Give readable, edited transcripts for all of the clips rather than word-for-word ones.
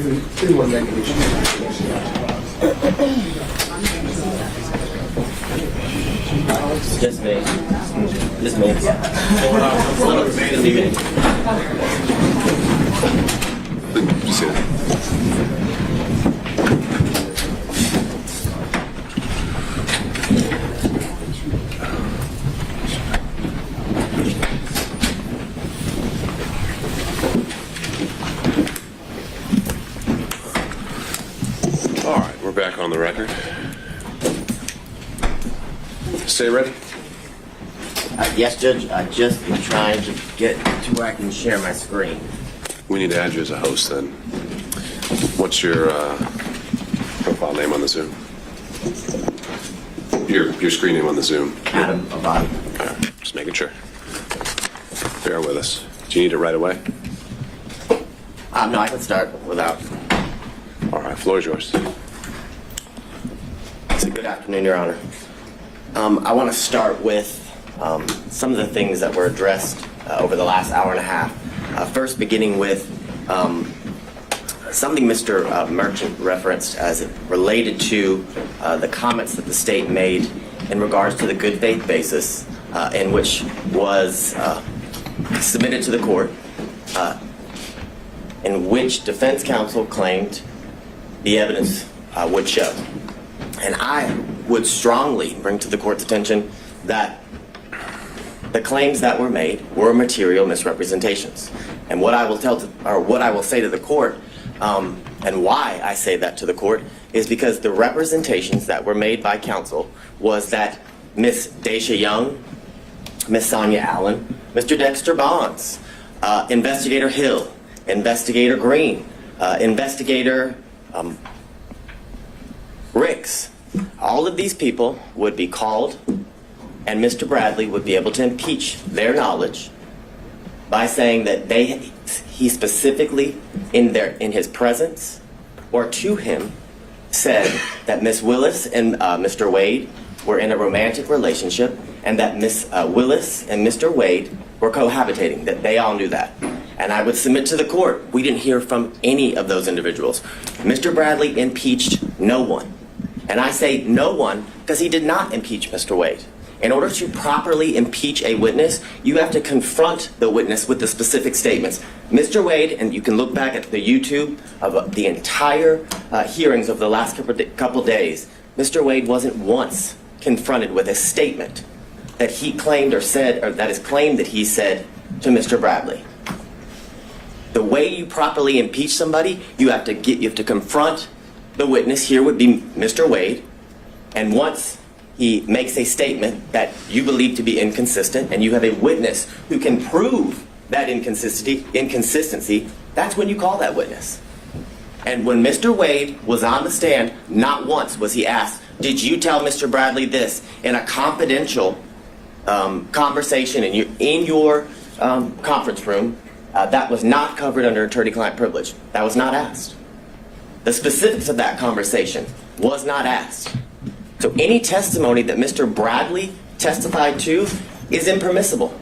didn't want to make any changes. Just me. Just me. You see it? All right, we're back on the record. Stay ready? Yes, Judge. I just am trying to get to where I can share my screen. We need to add you as a host then. What's your profile name on the Zoom? Your screen name on the Zoom. Adam Avadi. All right, just making sure. Bear with us. Do you need it right away? No, I can start without. All right, floor is yours. Good afternoon, Your Honor. I want to start with some of the things that were addressed over the last hour and a half. First, beginning with something Mr. Merchant referenced as it related to the comments that the state made in regards to the good faith basis in which was submitted to the court, in which defense counsel claimed the evidence would show. And I would strongly bring to the court's attention that the claims that were made were material misrepresentations. And what I will say to the court, and why I say that to the court, is because the representations that were made by counsel was that Miss Daisha Young, Miss Sonia Allen, Mr. Dexter Bonds, Investigator Hill, Investigator Green, Investigator Ricks, all of these people would be called, and Mr. Bradley would be able to impeach their knowledge by saying that he specifically, in his presence or to him, said that Miss Willis and Mr. Wade were in a romantic relationship, and that Miss Willis and Mr. Wade were cohabitating, that they all knew that. And I would submit to the court, we didn't hear from any of those individuals. Mr. Bradley impeached no one. And I say no one because he did not impeach Mr. Wade. In order to properly impeach a witness, you have to confront the witness with the specific statements. Mr. Wade, and you can look back at the YouTube of the entire hearings of the last couple days, Mr. Wade wasn't once confronted with a statement that he claimed or said, or that is claimed that he said to Mr. Bradley. The way you properly impeach somebody, you have to confront the witness. Here would be Mr. Wade, and once he makes a statement that you believe to be inconsistent, and you have a witness who can prove that inconsistency, that's when you call that witness. And when Mr. Wade was on the stand, not once was he asked, did you tell Mr. Bradley this in a confidential conversation in your conference room that was not covered under attorney-client privilege? That was not asked. The specifics of that conversation was not asked. So any testimony that Mr. Bradley testified to is impermissible.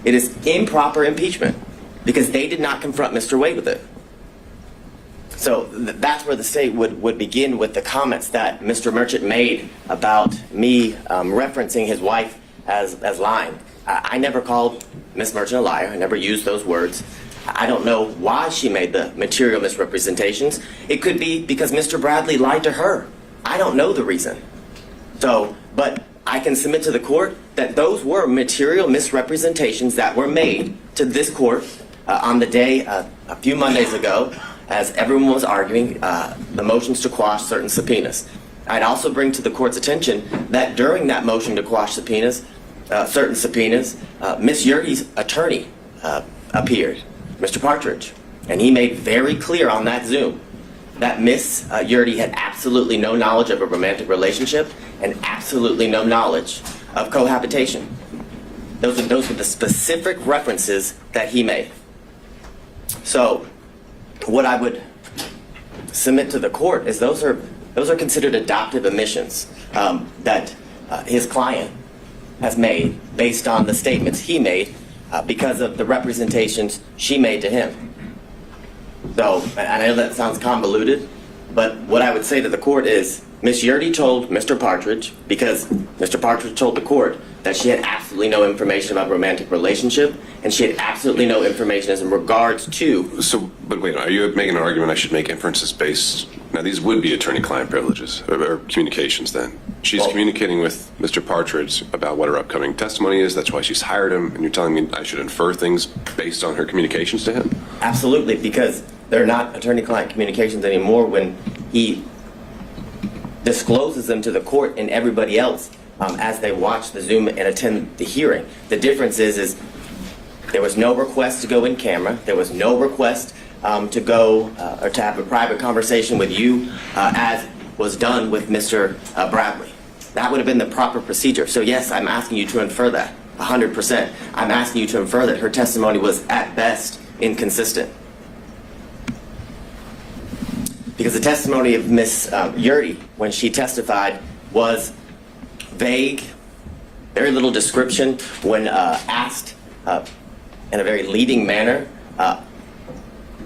It is improper impeachment because they did not confront Mr. Wade with it. So that's where the state would begin with the comments that Mr. Merchant made about me referencing his wife as lying. I never called Ms. Merchant a liar. I never used those words. I don't know why she made the material misrepresentations. It could be because Mr. Bradley lied to her. I don't know the reason. So, but I can submit to the court that those were material misrepresentations that were made to this court on the day a few Mondays ago as everyone was arguing the motions to quash certain subpoenas. I'd also bring to the court's attention that during that motion to quash subpoenas, certain subpoenas, Ms. Yurdy's attorney appeared, Mr. Partridge, and he made very clear on that Zoom that Ms. Yurdy had absolutely no knowledge of a romantic relationship and absolutely no knowledge of cohabitation. Those were the specific references that he made. So what I would submit to the court is those are considered adoptive admissions that his client has made based on the statements he made because of the representations she made to him. So, and I know that sounds convoluted, but what I would say to the court is Ms. Yurdy told Mr. Partridge, because Mr. Partridge told the court that she had absolutely no information about romantic relationship, and she had absolutely no information as in regards to... So, but wait, are you making an argument I should make inferences based... Now, these would be attorney-client privileges, or communications then. She's communicating with Mr. Partridge about what her upcoming testimony is. That's why she's hired him, and you're telling me I should infer things based on her communications to him? Absolutely, because they're not attorney-client communications anymore when he discloses them to the court and everybody else as they watch the Zoom and attend the hearing. The difference is there was no request to go in camera. There was no request to go or to have a private conversation with you as was done with Mr. Bradley. That would have been the proper procedure. So yes, I'm asking you to infer that, 100%. I'm asking you to infer that her testimony was at best inconsistent. Because the testimony of Ms. Yurdy, when she testified, was vague, very little description. When asked in a very leading manner,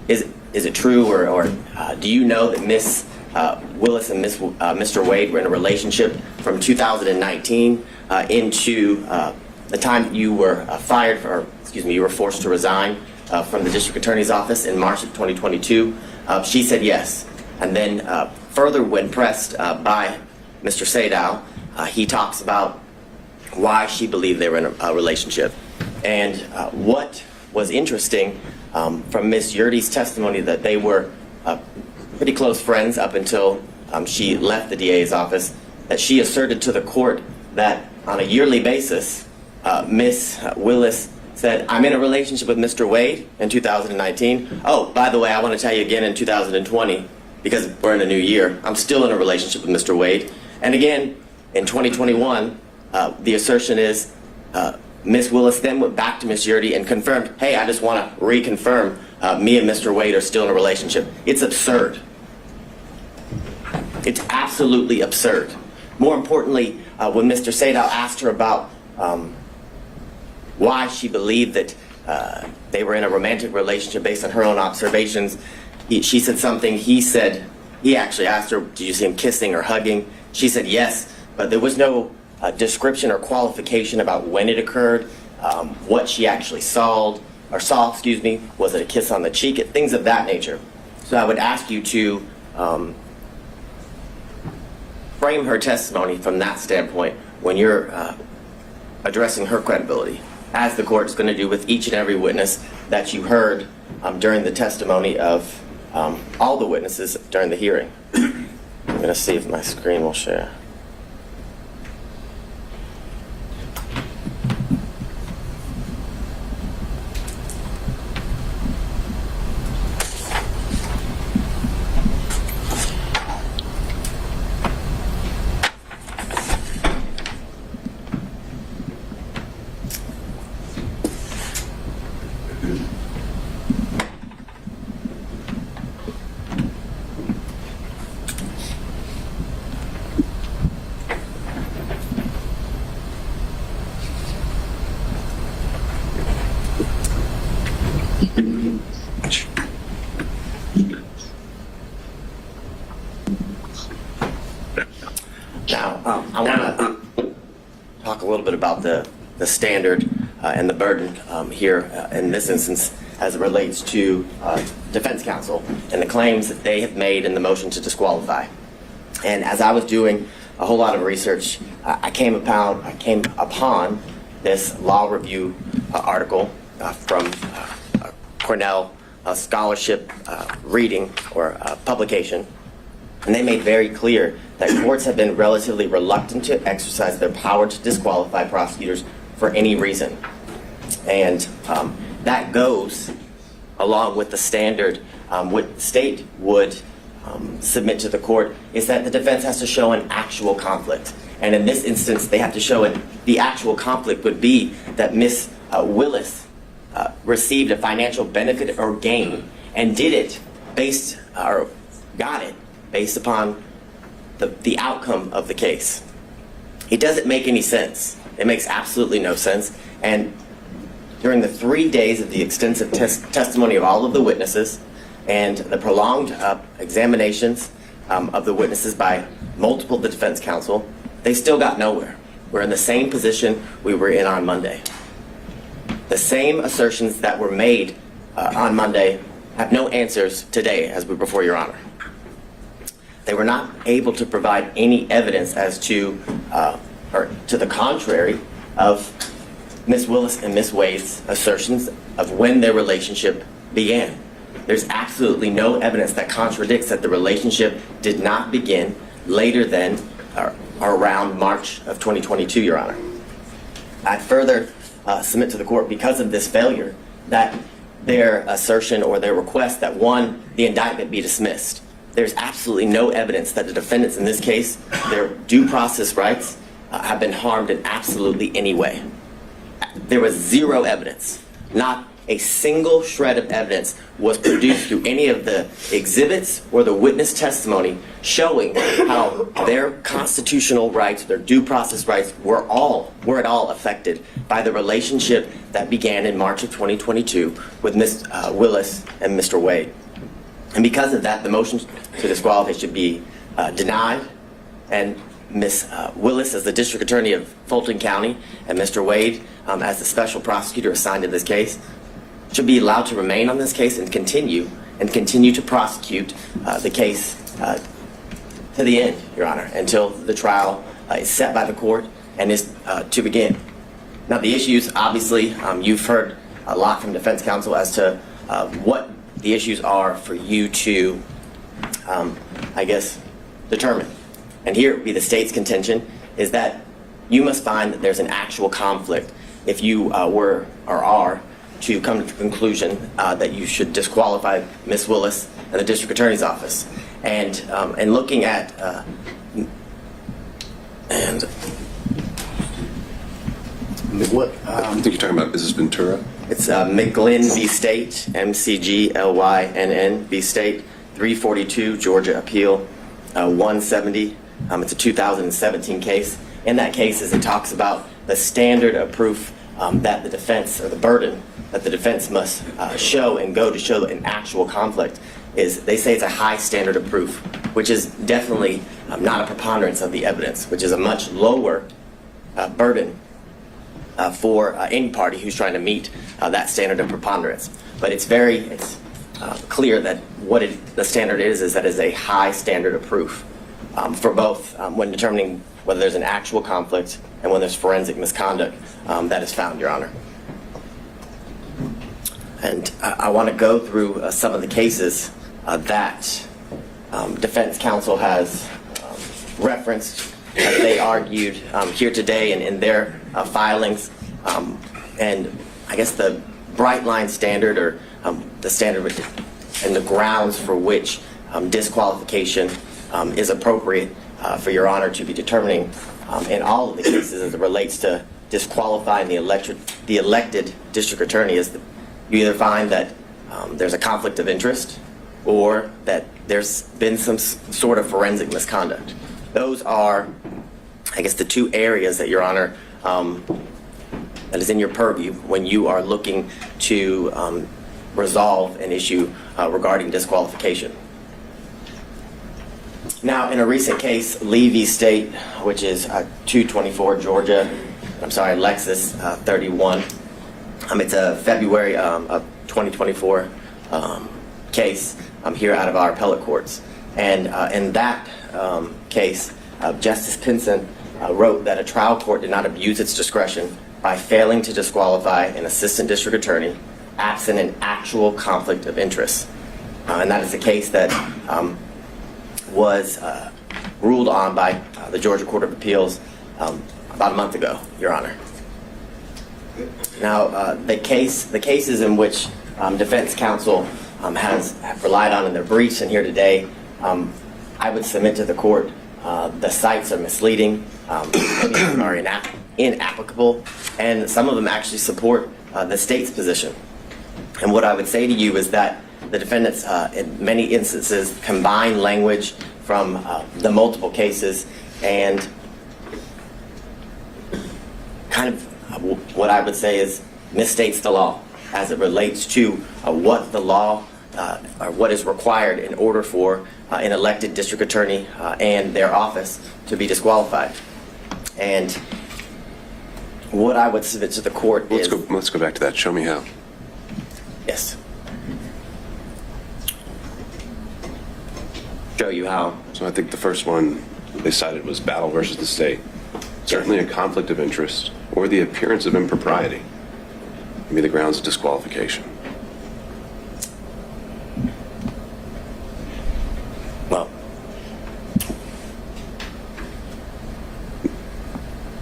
is it true, or do you know that Ms. Willis and Mr. Wade were in a relationship from 2019 into the time you were fired, or excuse me, you were forced to resign from the district attorney's office in March of 2022? She said yes. And then further, when pressed by Mr. Sadow, he talks about why she believed they were in a relationship. And what was interesting from Ms. Yurdy's testimony, that they were pretty close friends up until she left the DA's office, that she asserted to the court that on a yearly basis, Ms. Willis said, I'm in a relationship with Mr. Wade in 2019. Oh, by the way, I want to tell you again in 2020, because we're in a new year, I'm still in a relationship with Mr. Wade. And again, in 2021, the assertion is Ms. Willis then went back to Ms. Yurdy and confirmed, hey, I just want to reconfirm me and Mr. Wade are still in a relationship. It's absurd. It's absolutely absurd. More importantly, when Mr. Sadow asked her about why she believed that they were in a romantic relationship based on her own observations, she said something. He actually asked her, did you see him kissing or hugging? She said yes, but there was no description or qualification about when it occurred, what she actually saw, excuse me, was it a kiss on the cheek, things of that nature. So I would ask you to frame her testimony from that standpoint when you're addressing her credibility, as the court's going to do with each and every witness that you heard during the testimony of all the witnesses during the hearing. I'm going to see if my screen will share. Now, I want to talk a little bit about the standard and the burden here in this instance as it relates to defense counsel and the claims that they have made in the motion to disqualify. And as I was doing a whole lot of research, I came upon this law review article from Cornell scholarship reading or publication. And they made very clear that courts have been relatively reluctant to exercise their power to disqualify prosecutors for any reason. And that goes along with the standard. What the state would submit to the court is that the defense has to show an actual conflict. And in this instance, they have to show it. The actual conflict would be that Ms. Willis received a financial benefit or gain and did it got it based upon the outcome of the case. It doesn't make any sense. It makes absolutely no sense. And during the 3 days of the extensive testimony of all of the witnesses, and the prolonged examinations of the witnesses by multiple defense counsel, they still got nowhere. We're in the same position we were in on Monday. The same assertions that were made on Monday have no answers today as we before Your Honor. They were not able to provide any evidence as to, or to the contrary of Ms. Willis and Ms. Wade's assertions of when their relationship began. There's absolutely no evidence that contradicts that the relationship did not begin later than or around March of 2022, Your Honor. I further submit to the court, because of this failure, that their assertion or their request that, one, the indictment be dismissed. There's absolutely no evidence that the defendants in this case, their due process rights, have been harmed in absolutely any way. There was zero evidence. Not a single shred of evidence was produced through any of the exhibits or the witness testimony showing how their constitutional rights, their due process rights, were at all affected by the relationship that began in March of 2022 with Ms. Willis and Mr. Wade. And because of that, the motion to disqualify should be denied, and Ms. Willis, as the District Attorney of Fulton County, and Mr. Wade, as the Special Prosecutor assigned to this case, should be allowed to remain on this case and continue to prosecute the case to the end, Your Honor, until the trial is set by the court and is to begin. Now, the issues, obviously, you've heard a lot from defense counsel as to what the issues are for you to, I guess, determine. And here would be the state's contention, is that you must find that there's an actual conflict if you were or are to come to the conclusion that you should disqualify Ms. Willis and the District Attorney's Office. And looking at what I think you're talking about, is this Ventura? It's McGlynn v. State, McGlynn v. State, 342 Georgia Appeal 170. It's a 2017 case. In that case, as it talks about the standard of proof that the defense, or the burden that the defense must show and go to show an actual conflict, is they say it's a high standard of proof, which is definitely not a preponderance of the evidence, which is a much lower burden for any party who's trying to meet that standard of preponderance. But it's clear that what the standard is that it's a high standard of proof for both when determining whether there's an actual conflict and when there's forensic misconduct that is found, Your Honor. And I want to go through some of the cases that defense counsel has referenced as they argued here today and in their filings. And I guess the bright line standard, or the standard and the grounds for which disqualification is appropriate for Your Honor to be determining in all of the cases as it relates to disqualifying the elected district attorney, is that you either find that there's a conflict of interest or that there's been some sort of forensic misconduct. Those are, I guess, the two areas that, Your Honor, that is in your purview when you are looking to resolve an issue regarding disqualification. Now, in a recent case, Lee v. State, which is 224 Georgia, Lexus 31. It's a February of 2024 case here out of our appellate courts. And in that case, Justice Pinson wrote that a trial court did not abuse its discretion by failing to disqualify an assistant district attorney absent an actual conflict of interest. And that is the case that was ruled on by the Georgia Court of Appeals about a month ago, Your Honor. Now, the cases in which defense counsel has relied on in their briefs and here today, I would submit to the court the cites are misleading, are inapplicable, and some of them actually support the state's position. And what I would say to you is that the defendants, in many instances, combine language from the multiple cases and kind of what I would say is misstates the law as it relates to what the law or what is required in order for an elected district attorney and their office to be disqualified. And what I would submit to the court is... Let's go back to that. Show me how. Yes. Show you how. So I think the first one they cited was battle versus the state. Certainly a conflict of interest or the appearance of impropriety can be the grounds of disqualification. Well,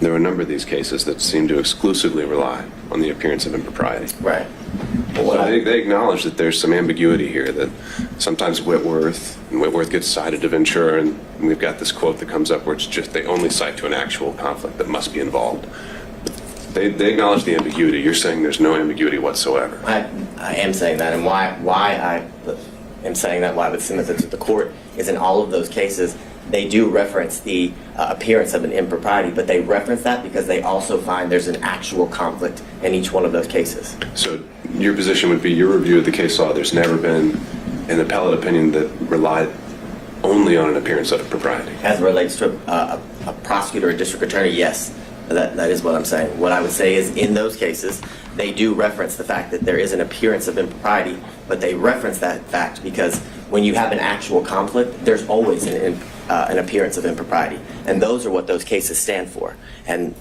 there are a number of these cases that seem to exclusively rely on the appearance of impropriety. right. So they acknowledge that there's some ambiguity here, that sometimes Whitworth gets cited to Ventura, and we've got this quote that comes up where it's just they only cite to an actual conflict that must be involved. They acknowledge the ambiguity. You're saying there's no ambiguity whatsoever. I am saying that, and why I am saying that, why I would submit it to the court, is in all of those cases, they do reference the appearance of an impropriety, but they reference that because they also find there's an actual conflict in each one of those cases. So your position would be, your review of the case law, there's never been an appellate opinion that relied only on an appearance of propriety. As it relates to a prosecutor or district attorney, yes, that is what I'm saying. What I would say is in those cases, they do reference the fact that there is an appearance of impropriety, but they reference that fact because when you have an actual conflict, there's always an appearance of impropriety. And those are what those cases stand for. And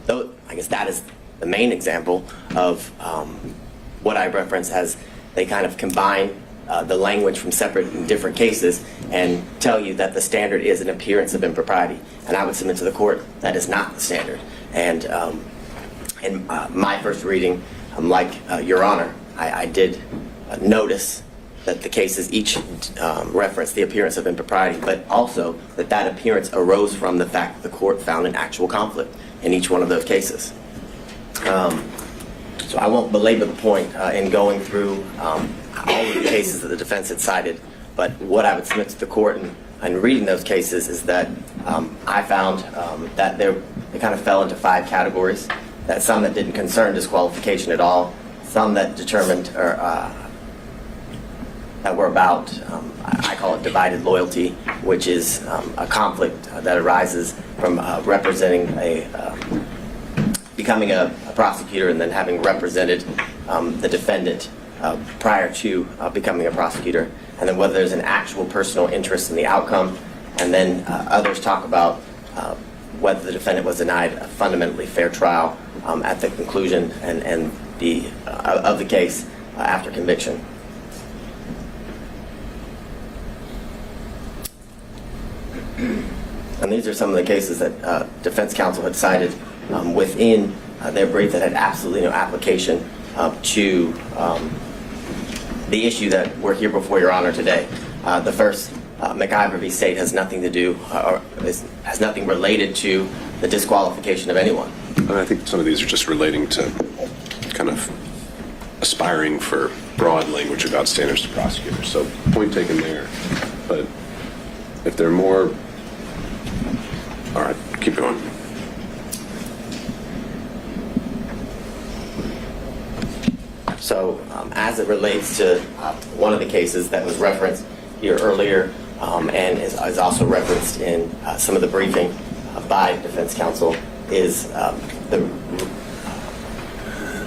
I guess that is the main example of what I reference as they kind of combine the language from separate and different cases and tell you that the standard is an appearance of impropriety. And I would submit to the court that is not the standard. And in my first reading, like Your Honor, I did notice that the cases each reference the appearance of impropriety, but also that appearance arose from the fact that the court found an actual conflict in each one of those cases. So I won't belabor the point in going through all of the cases that the defense had cited, but what I would submit to the court in reading those cases is that I found that they kind of fell into 5 categories, that some that didn't concern disqualification at all, some that determined or that were about, I call it divided loyalty, which is a conflict that arises from becoming a prosecutor and then having represented the defendant prior to becoming a prosecutor, and then whether there's an actual personal interest in the outcome, and then others talk about whether the defendant was denied a fundamentally fair trial at the conclusion and of the case after conviction. And these are some of the cases that defense counsel had cited within their brief that had absolutely no application to the issue that we're here before Your Honor today. The first, McIver v. State, has nothing to do or has nothing related to the disqualification of anyone. I think some of these are just relating to kind of aspiring for broad language about standards to prosecutors. So point taken there. But if there are more... All right, keep going. So as it relates to one of the cases that was referenced here earlier and is also referenced in some of the briefing by defense counsel is the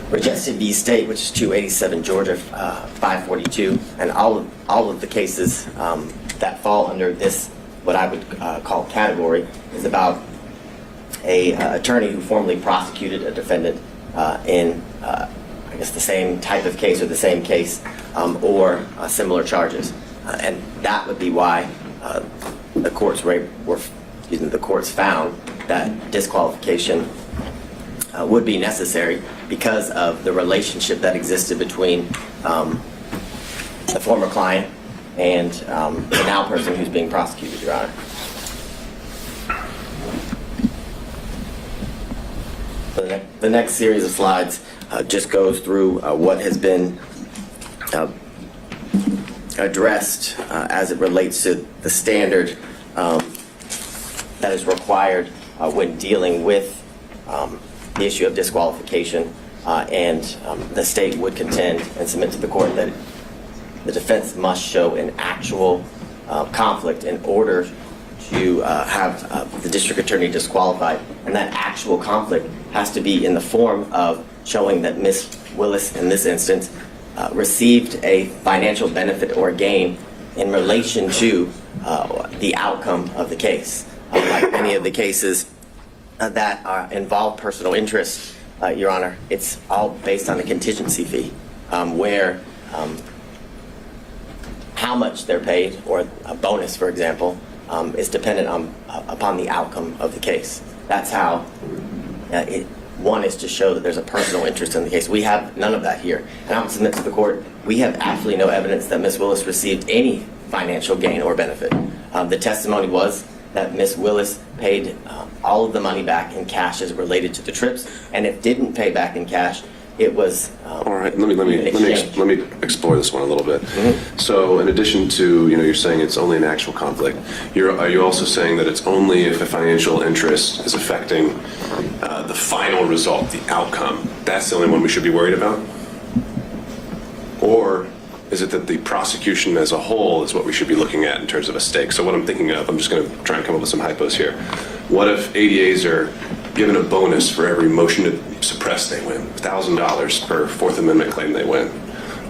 Regency v. State, which is 287 Georgia 542, and all of the cases that fall under this, what I would call category, is about a attorney who formerly prosecuted a defendant in I guess the same type of case or the same case or similar charges, and that would be why the courts found that disqualification would be necessary because of the relationship that existed between the former client and the now person who's being prosecuted, Your Honor. The next series of slides just goes through what has been addressed as it relates to the standard that is required when dealing with the issue of disqualification, and the state would contend and submit to the court that the defense must show an actual conflict in order to have the district attorney disqualified. And that actual conflict has to be in the form of showing that Ms. Willis, in this instance, received a financial benefit or gain in relation to the outcome of the case. Like many of the cases that involve personal interest, Your Honor, it's all based on a contingency fee, where how much they're paid, or a bonus, for example, is dependent upon the outcome of the case. That's how one is to show that there's a personal interest in the case. We have none of that here. And I would submit to the court, we have absolutely no evidence that Ms. Willis received any financial gain or benefit. The testimony was that Ms. Willis paid all of the money back in cash as related to the trips, and if didn't pay back in cash, it was all right. Let me explore this one a little bit. Mm-hmm. So, in addition to you're saying it's only an actual conflict, are you also saying that it's only if a financial interest is affecting the final result, the outcome? That's the only one we should be worried about, or is it that the prosecution as a whole is what we should be looking at in terms of a stake? So what I'm thinking of, I'm just going to try and come up with some hypos here. What if ADAs are given a bonus for every motion to suppress they win, $1,000 per Fourth Amendment claim they win?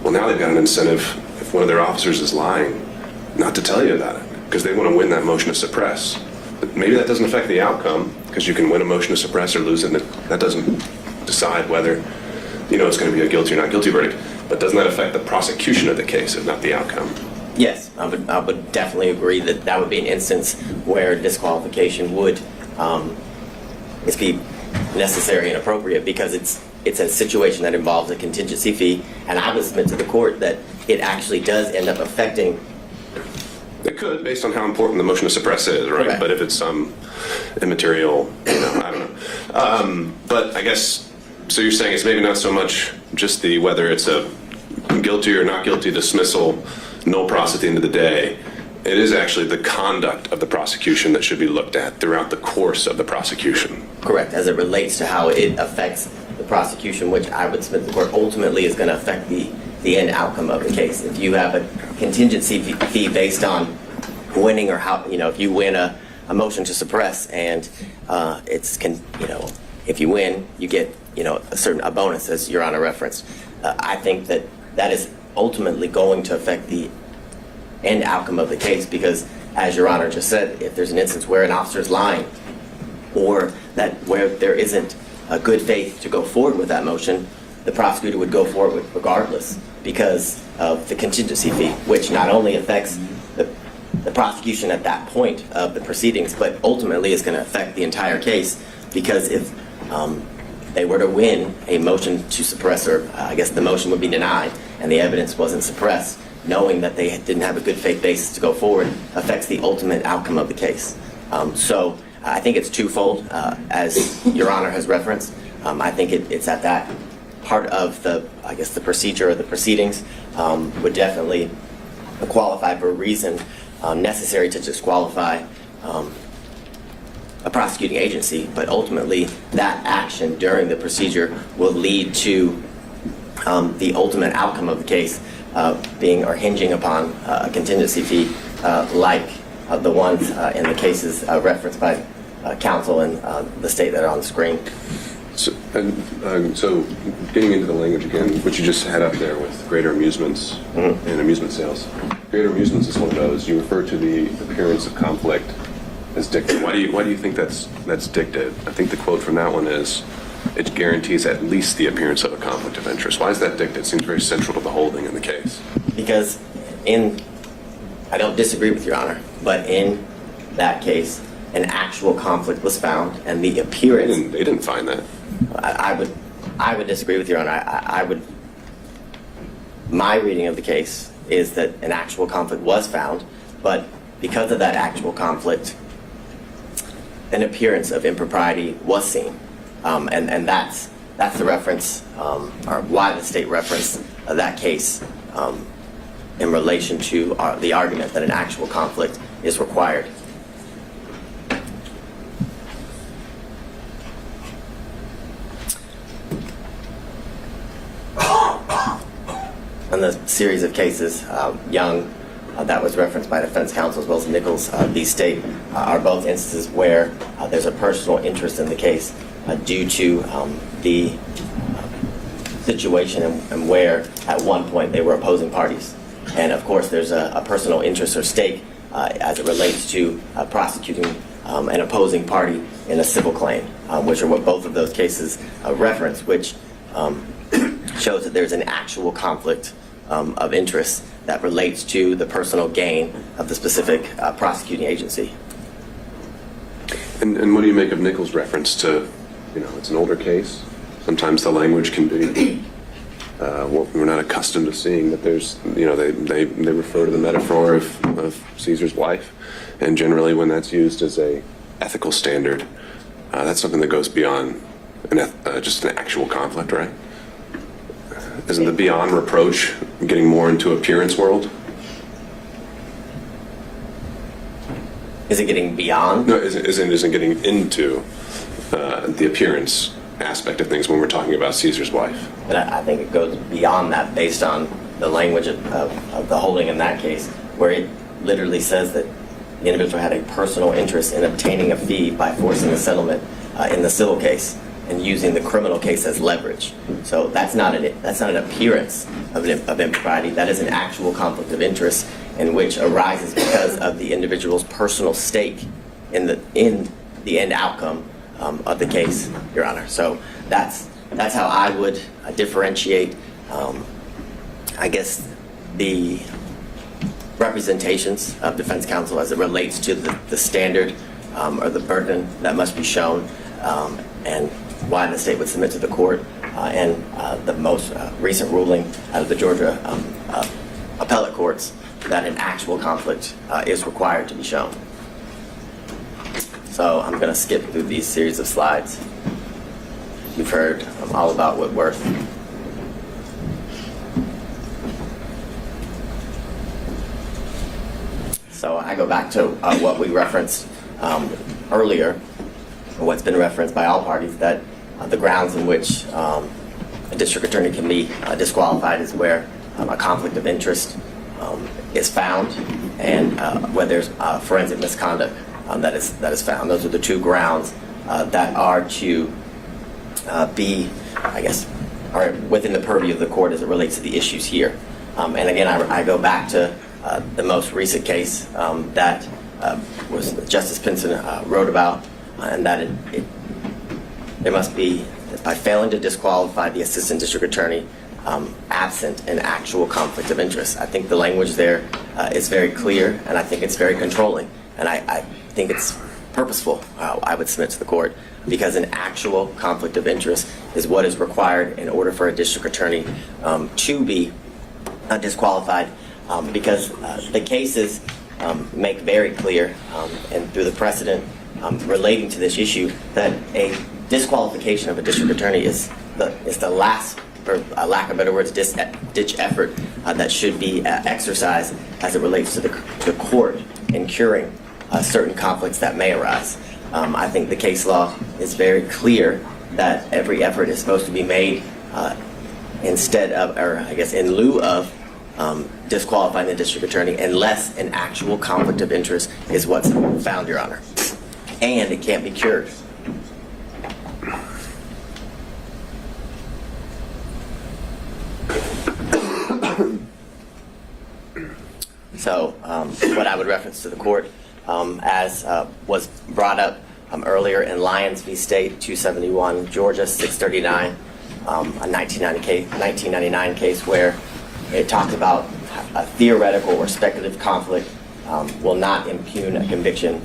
Well, now they've got an incentive, if one of their officers is lying, not to tell you about it, because they want to win that motion to suppress. But maybe that doesn't affect the outcome, because you can win a motion to suppress or lose it, and that doesn't decide whether it's going to be a guilty or not guilty verdict. But doesn't that affect the prosecution of the case, if not the outcome? Yes, I would definitely agree that that would be an instance where disqualification would be necessary and appropriate, because it's a situation that involves a contingency fee, and I would submit to the court that it actually does end up affecting. It could, based on how important the motion to suppress is, right? Correct. But if it's some immaterial, I don't know. But I guess, so you're saying it's maybe not so much just whether it's a guilty or not guilty dismissal, no process at the end of the day. It is actually the conduct of the prosecution that should be looked at throughout the course of the prosecution. Correct, as it relates to how it affects the prosecution, which I would submit to the court ultimately is going to affect the end outcome of the case. If you have a contingency fee based on winning, or how, if you win a motion to suppress, and if you win, you get a bonus, as Your Honor referenced. I think that is ultimately going to affect the end outcome of the case, because, as Your Honor just said, if there's an instance where an officer is lying, or where there isn't a good faith to go forward with that motion, the prosecutor would go forward with regardless, because of the contingency fee, which not only affects the prosecution at that point of the proceedings, but ultimately is going to affect the entire case, because if they were to win a motion to suppress, or I guess the motion would be denied and the evidence wasn't suppressed, knowing that they didn't have a good faith basis to go forward affects the ultimate outcome of the case. So I think it's twofold, as Your Honor has referenced. I think it's at that part of the procedure or the proceedings would definitely qualify for a reason necessary to disqualify a prosecuting agency, but ultimately that action during the procedure will lead to the ultimate outcome of the case being or hinging upon a contingency fee like the ones in the cases referenced by counsel in the state that are on the screen. So getting into the language again, what you just had up there with greater amusements and amusement sales. Greater amusements is one of those. You refer to the appearance of conflict as dicta. Why do you think that's dicta? I think the quote from that one is, it guarantees at least the appearance of a conflict of interest. Why is that dicta? It seems very central to the holding in the case. Because I don't disagree with Your Honor, but in that case, an actual conflict was found, and the appearance. They didn't find that. I would disagree with Your Honor. My reading of the case is that an actual conflict was found, but because of that actual conflict, an appearance of impropriety was seen, and that's the reference, or why the state referenced that case in relation to the argument that an actual conflict is required. on the series of cases, Young, that was referenced by defense counsel, as well as Nichols v. State, are both instances where there's a personal interest in the case due to the situation and where at one point they were opposing parties. And of course there's a personal interest or stake as it relates to prosecuting an opposing party in a civil claim, which are what both of those cases reference, which shows that there's an actual conflict of interest that relates to the personal gain of the specific prosecuting agency. And what do you make of Nichols' reference to, it's an older case. Sometimes the language can be, we're not accustomed to seeing that there's, they refer to the metaphor of Caesar's wife. And generally when that's used as a ethical standard, that's something that goes beyond just an actual conflict, right? Isn't the beyond reproach getting more into appearance world? Is it getting beyond? No, isn't getting into the appearance aspect of things when we're talking about Caesar's wife. But I think it goes beyond that based on the language of the holding in that case, where it literally says that the individual had a personal interest in obtaining a fee by forcing a settlement in the civil case and using the criminal case as leverage. So that's not an appearance of impropriety. That is an actual conflict of interest in which arises because of the individual's personal stake in the end outcome of the case, Your Honor. So that's how I would differentiate, I guess, the representations of defense counsel as it relates to the standard or the burden that must be shown, and why the state would submit to the court, and the most recent ruling out of the Georgia appellate courts that an actual conflict is required to be shown. So I'm going to skip through these series of slides. You've heard all about Whitworth. So I go back to what we referenced earlier, or what's been referenced by all parties, that the grounds in which a district attorney can be disqualified is where a conflict of interest is found, and where there's forensic misconduct that is found. Those are the two grounds that are to be, I guess, are within the purview of the court as it relates to the issues here. And again, I go back to the most recent case that was Justice Pinson wrote about, and that there must be, by failing to disqualify the assistant district attorney, absent an actual conflict of interest. I think the language there is very clear, and I think it's very controlling, and I think it's purposeful, I would submit to the court, because an actual conflict of interest is what is required in order for a district attorney to be disqualified, because the cases make very clear, and through the precedent relating to this issue, that a disqualification of a district attorney is the last, for lack of better words, ditch effort that should be exercised as it relates to the court in curing certain conflicts that may arise. I think the case law is very clear that every effort is supposed to be made instead of, or I guess in lieu of, disqualifying the district attorney unless an actual conflict of interest is what's found, Your Honor. And it can't be cured. So what I would reference to the court, as was brought up earlier in Lyons v. State, 271, Georgia, 639, a 1999 case where it talks about a theoretical or speculative conflict will not impugn a conviction,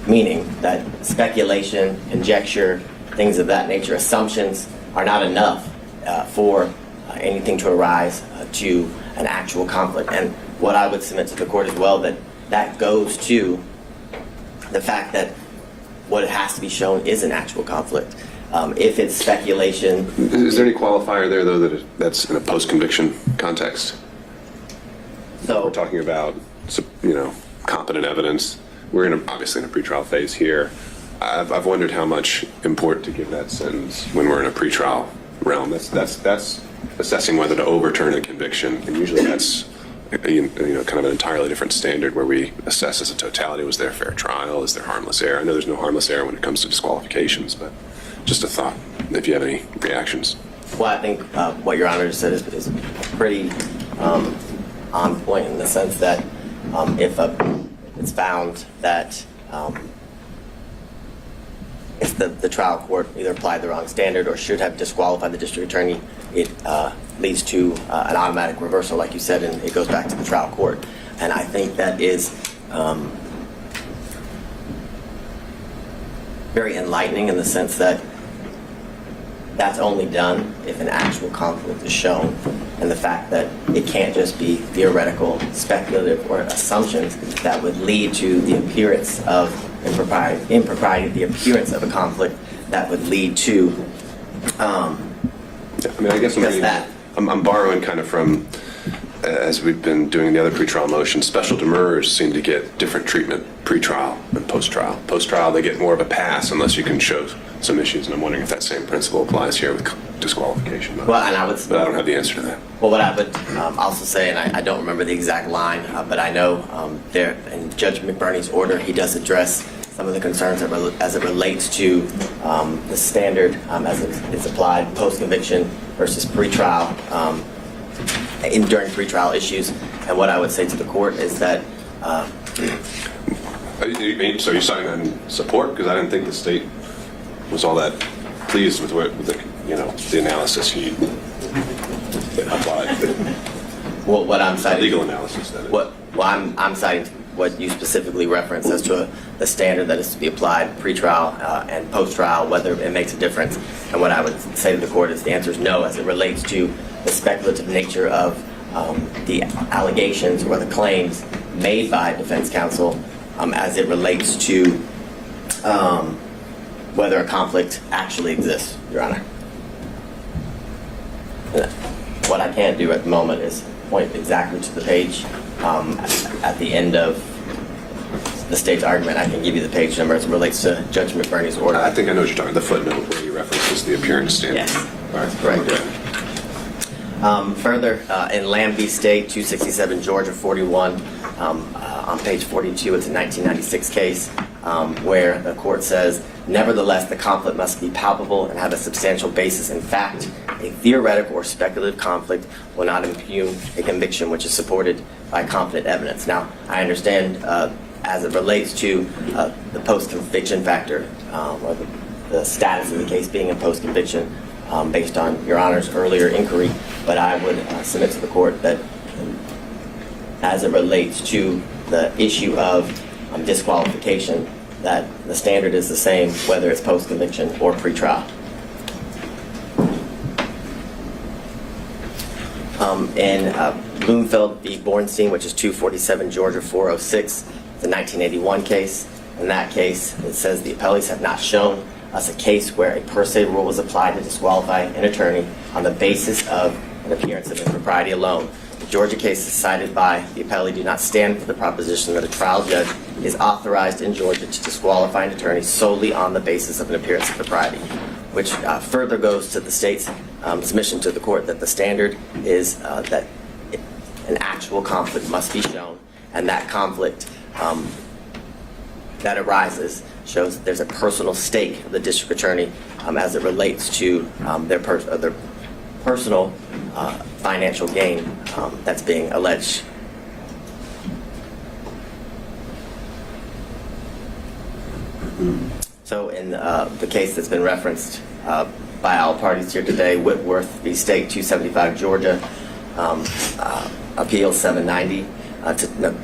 meaning that speculation, conjecture, things of that nature, assumptions are not enough for anything to arise to an actual conflict. And what I would submit to the court as well, that goes to the fact that what it has to be shown is an actual conflict. If it's speculation... Is there any qualifier there, though, that's in a post-conviction context? So we're talking about, competent evidence. We're obviously in a pretrial phase here. I've wondered how much import to give that sentence when we're in a pretrial realm. That's assessing whether to overturn a conviction, and usually that's kind of an entirely different standard where we assess as a totality: was there a fair trial? Is there harmless error? I know there's no harmless error when it comes to disqualifications, but just a thought. If you have any reactions. Well, I think what Your Honor just said is pretty on point in the sense that if it's found that if the trial court either applied the wrong standard or should have disqualified the district attorney, it leads to an automatic reversal, like you said, and it goes back to the trial court. And I think that is very enlightening in the sense that that's only done if an actual conflict is shown, and the fact that it can't just be theoretical, speculative, or assumptions that would lead to the appearance of impropriety, the appearance of a conflict that would lead to I mean, I guess I'm borrowing kind of from, as we've been doing the other pretrial motions, special demurrers seem to get different treatment pre-trial and post-trial. Post-trial, they get more of a pass unless you can show some issues, and I'm wondering if that same principle applies here with disqualification. Well, and but I don't have the answer to that. Well, what I would also say, and I don't remember the exact line, but I know there in Judge McBurney's order, he does address some of the concerns as it relates to the standard as it's applied post-conviction versus pre-trial, during pre-trial issues. And what I would say to the court is that... So you're citing that in support? Because I didn't think the state was all that pleased with the analysis he applied. Well, what I'm citing... legal analysis, that is. I'm citing what you specifically referenced as to the standard that is to be applied pre-trial and post-trial, whether it makes a difference. And what I would say to the court is the answer is no, as it relates to the speculative nature of the allegations or the claims made by defense counsel as it relates to whether a conflict actually exists, Your Honor. What I can't do at the moment is point exactly to the page. At the end of the state's argument, I can give you the page number as it relates to Judge McBurney's order. I think I know what you're talking about. The footnote where you references the appearance standard. Yes, All right. correct. Okay. Further, in Lamb v. State, 267 Georgia 41, on page 42, it's a 1996 case where the court says, nevertheless, the conflict must be palpable and have a substantial basis in fact. A theoretical or speculative conflict will not impugn a conviction which is supported by competent evidence. Now, I understand as it relates to the post-conviction factor or the status of the case being a post-conviction based on Your Honor's earlier inquiry, but I would submit to the court that as it relates to the issue of disqualification, that the standard is the same whether it's post-conviction or pre-trial. In Bloomfield v. Bornstein, which is 247 Georgia 406, it's a 1981 case. In that case, it says the appellees have not shown us a case where a per se rule was applied to disqualify an attorney on the basis of an appearance of impropriety alone. The Georgia cases cited by the appellee do not stand for the proposition that a trial judge is authorized in Georgia to disqualify an attorney solely on the basis of an appearance of propriety, which further goes to the state's submission to the court that the standard is that an actual conflict must be shown, and that conflict that arises shows that there's a personal stake of the district attorney as it relates to their personal financial gain that's being alleged. So in the case that's been referenced by all parties here today, Whitworth v. State, 275 Georgia, Appeal 790,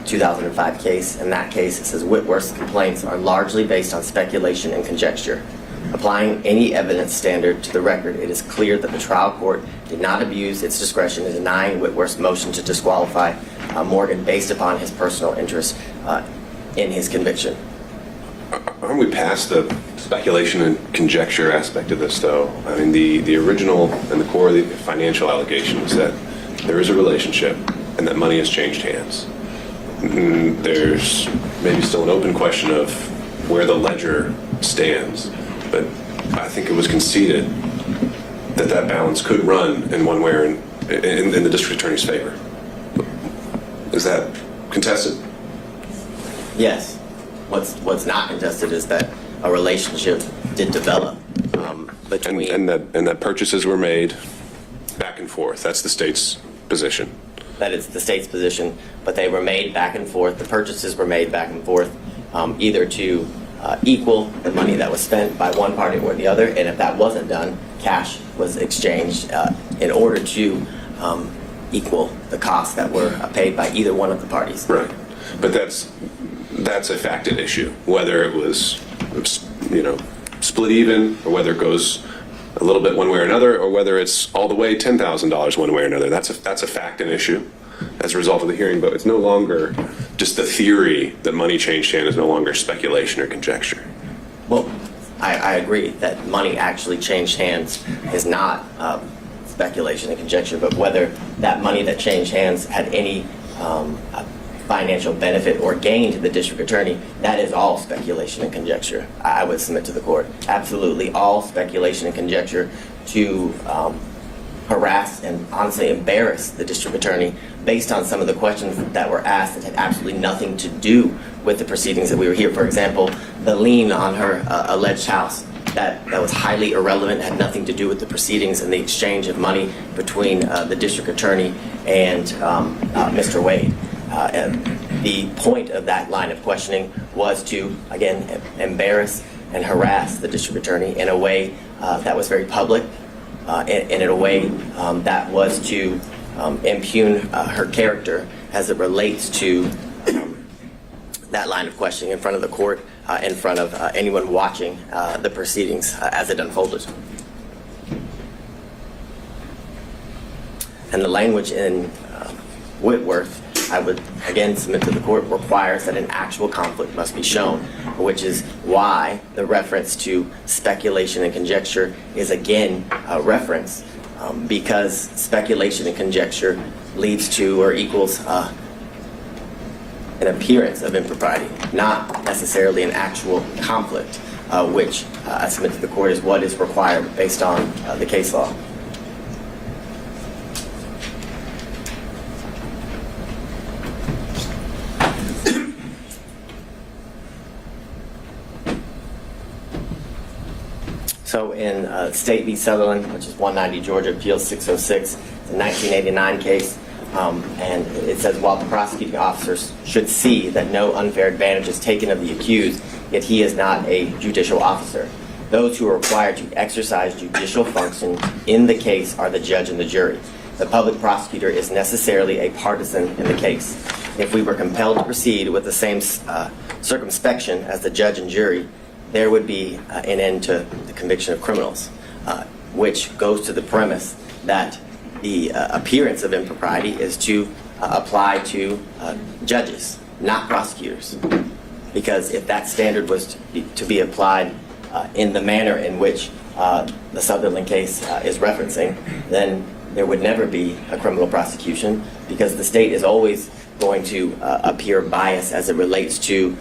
2005 case. In that case, it says Whitworth's complaints are largely based on speculation and conjecture. Applying any evidence standard to the record, it is clear that the trial court did not abuse its discretion in denying Whitworth's motion to disqualify Morgan based upon his personal interest in his conviction. Aren't we past the speculation and conjecture aspect of this, though? I mean, the original and the core of the financial allegation is that there is a relationship and that money has changed hands. There's maybe still an open question of where the ledger stands, but I think it was conceded that balance could run in one way or in the district attorney's favor. Is that contested? Yes. What's not contested is that a relationship did develop between... And that purchases were made back and forth. That's the state's position. That is the state's position, but they were made back and forth. The purchases were made back and forth, either to equal the money that was spent by one party or the other, and if that wasn't done, cash was exchanged in order to equal the costs that were paid by either one of the parties. Right. But that's a facted issue, whether it was, split even, or whether it goes a little bit one way or another, or whether it's all the way $10,000 one way or another. That's a fact and issue as a result of the hearing, but it's no longer just the theory that money changed hands is no longer speculation or conjecture. Well, I agree that money actually changed hands is not speculation and conjecture, but whether that money that changed hands had any financial benefit or gain to the district attorney, that is all speculation and conjecture. I would submit to the court. Absolutely all speculation and conjecture to harass and honestly embarrass the district attorney based on some of the questions that were asked that had absolutely nothing to do with the proceedings that we were here. For example, the lien on her alleged house. That was highly irrelevant, had nothing to do with the proceedings and the exchange of money between the district attorney and Mr. Wade. And the point of that line of questioning was to, again, embarrass and harass the district attorney in a way that was very public, and in a way that was to impugn her character as it relates to that line of questioning in front of the court, in front of anyone watching the proceedings as it unfolded. And the language in Whitworth, I would again submit to the court, requires that an actual conflict must be shown, which is why the reference to speculation and conjecture is again a reference, because speculation and conjecture leads to or equals an appearance of impropriety, not necessarily an actual conflict, which I submit to the court is what is required based on the case law. So in State v. Sutherland, which is 190 Georgia Appeals 606, it's a 1989 case, and it says, while the prosecuting officers should see that no unfair advantage is taken of the accused, yet he is not a judicial officer. Those who are required to exercise judicial functions in the case are the judge and the jury. The public prosecutor is necessarily a partisan in the case. If we were compelled to proceed with the same circumspection as the judge and jury, there would be an end to the conviction of criminals, which goes to the premise that the appearance of impropriety is to apply to judges, not prosecutors. Because if that standard was to be applied in the manner in which the Sutherland case is referencing, then there would never be a criminal prosecution, because the state is always going to appear biased as it relates to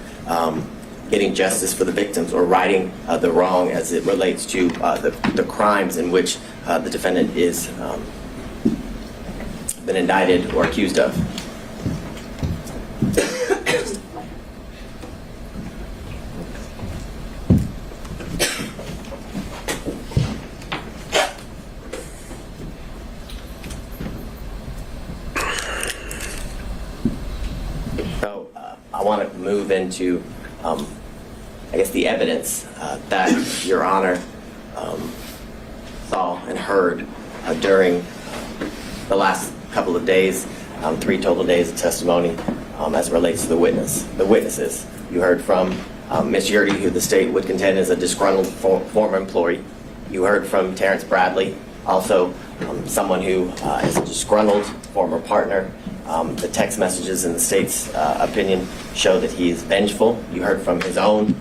getting justice for the victims or righting the wrong as it relates to the crimes in which the defendant is been indicted or accused of. So I want to move into I guess the evidence that Your Honor saw and heard during the last couple of days, 3 total days of testimony as it relates to the witnesses. You heard from Ms. Yurdy, who the state would contend is a disgruntled former employee. You heard from Terrence Bradley, also someone who is a disgruntled former partner. The text messages in the state's opinion show that he is vengeful. You heard from his own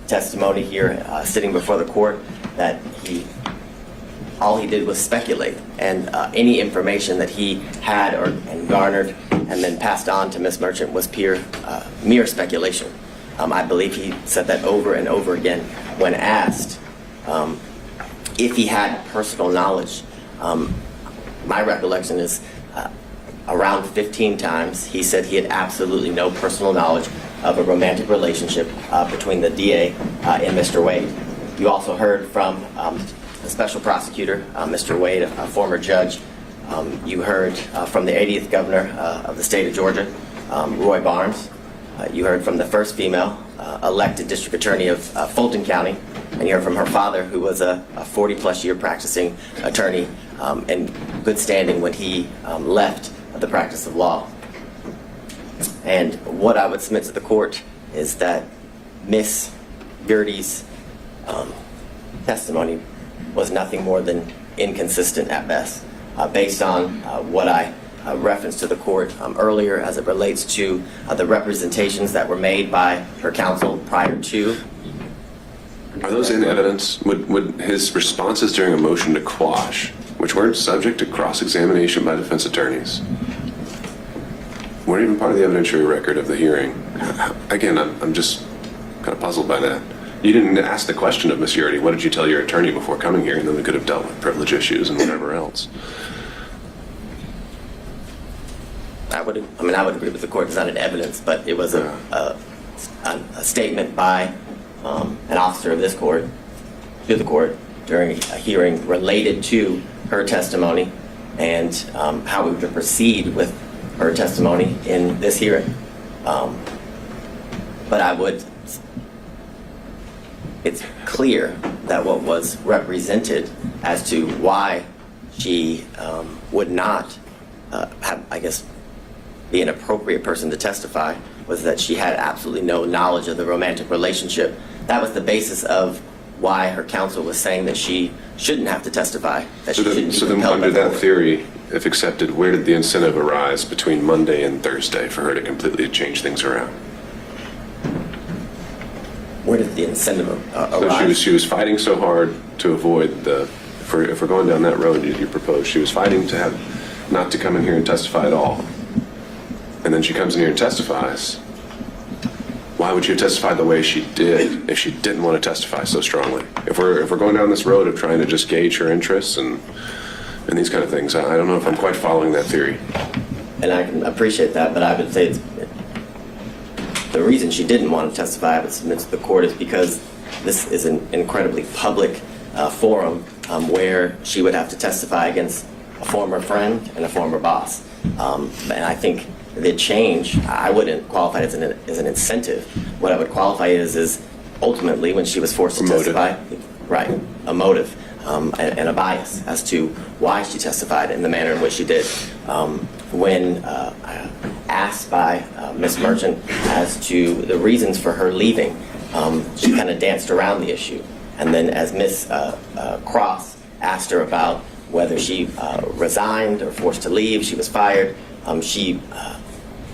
testimony here, sitting before the court, that all he did was speculate, and any information that he had and garnered and then passed on to Ms. Merchant was mere speculation. I believe he said that over and over again when asked if he had personal knowledge, my recollection is around 15 times he said he had absolutely no personal knowledge of a romantic relationship between the DA and Mr. Wade. You also heard from the special prosecutor, Mr. Wade, a former judge. You heard from the 80th governor of the state of Georgia, Roy Barnes. You heard from the first female elected district attorney of Fulton County, and you heard from her father, who was a 40-plus year practicing attorney in good standing when he left the practice of law. And what I would submit to the court is that Miss Gertie's testimony was nothing more than inconsistent at best, based on what I referenced to the court earlier as it relates to the representations that were made by her counsel prior to. Are those in evidence? Would his responses during a motion to quash, which weren't subject to cross-examination by defense attorneys, weren't even part of the evidentiary record of the hearing? Again, I'm just kind of puzzled by that. You didn't ask the question of Ms. Gertie, what did you tell your attorney before coming here? And then we could have dealt with privilege issues and whatever else. I would agree with the court. It's not an evidence, but it was a statement by an officer of this court to the court during a hearing related to her testimony and how we would proceed with her testimony in this hearing. But it's clear that what was represented as to why she would not have, I guess, be an appropriate person to testify was that she had absolutely no knowledge of the romantic relationship. That was the basis of why her counsel was saying that she shouldn't have to testify, that she shouldn't be compelled by the under that court. theory, if accepted, where did the incentive arise between Monday and Thursday for her to completely change things around? Where did the incentive arise? So she was fighting so hard to avoid if we're going down that road you proposed, she was fighting to have not to come in here and testify at all. And then she comes in here and testifies. Why would she have testified the way she did if she didn't want to testify so strongly? If we're going down this road of trying to just gauge her interests and these kind of things, I don't know if I'm quite following that theory. And I can appreciate that, but I would say the reason she didn't want to testify, I would submit to the court, is because this is an incredibly public forum where she would have to testify against a former friend and a former boss. And I think the change, I wouldn't qualify it as an incentive. What I would qualify it is ultimately when she was forced to testify, right, a motive and a bias as to why she testified in the manner in which she did. When asked by Ms. Merchant as to the reasons for her leaving, she kind of danced around the issue. And then as Ms. Cross asked her about whether she resigned or forced to leave, she was fired, she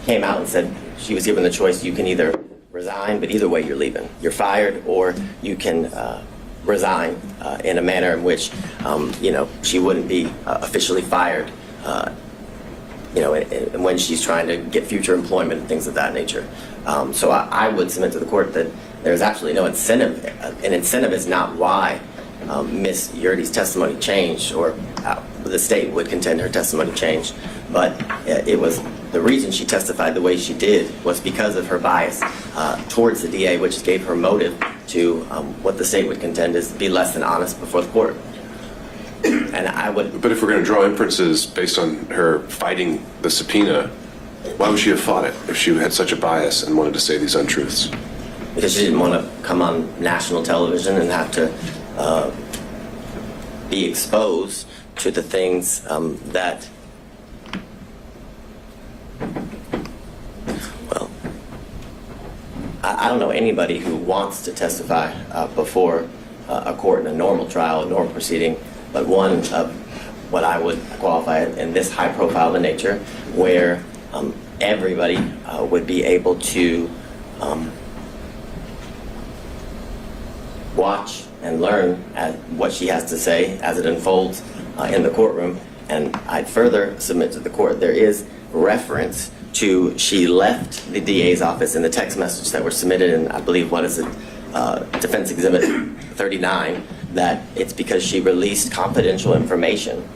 came out and said she was given the choice: you can either resign, but either way you're leaving. You're fired, or you can resign in a manner in which she wouldn't be officially fired, and when she's trying to get future employment and things of that nature. So I would submit to the court that there's absolutely no incentive. An incentive is not why Ms. Gertie's testimony changed, or the state would contend her testimony changed, but it was the reason she testified the way she did was because of her bias towards the DA, which gave her motive to what the state would contend is be less than honest before the court. And I would. But if we're going to draw inferences based on her fighting the subpoena, why would she have fought it if she had such a bias and wanted to say these untruths? Because she didn't want to come on national television and have to be exposed to the things that, well, I don't know anybody who wants to testify before a court in a normal trial, a normal proceeding, but one of what I would qualify in this high profile of nature, where everybody would be able to watch and learn what she has to say as it unfolds in the courtroom. And I'd further submit to the court there is reference to she left the DA's office in the text message that were submitted in, I believe, what is it, Defense Exhibit 39, that it's because she released confidential information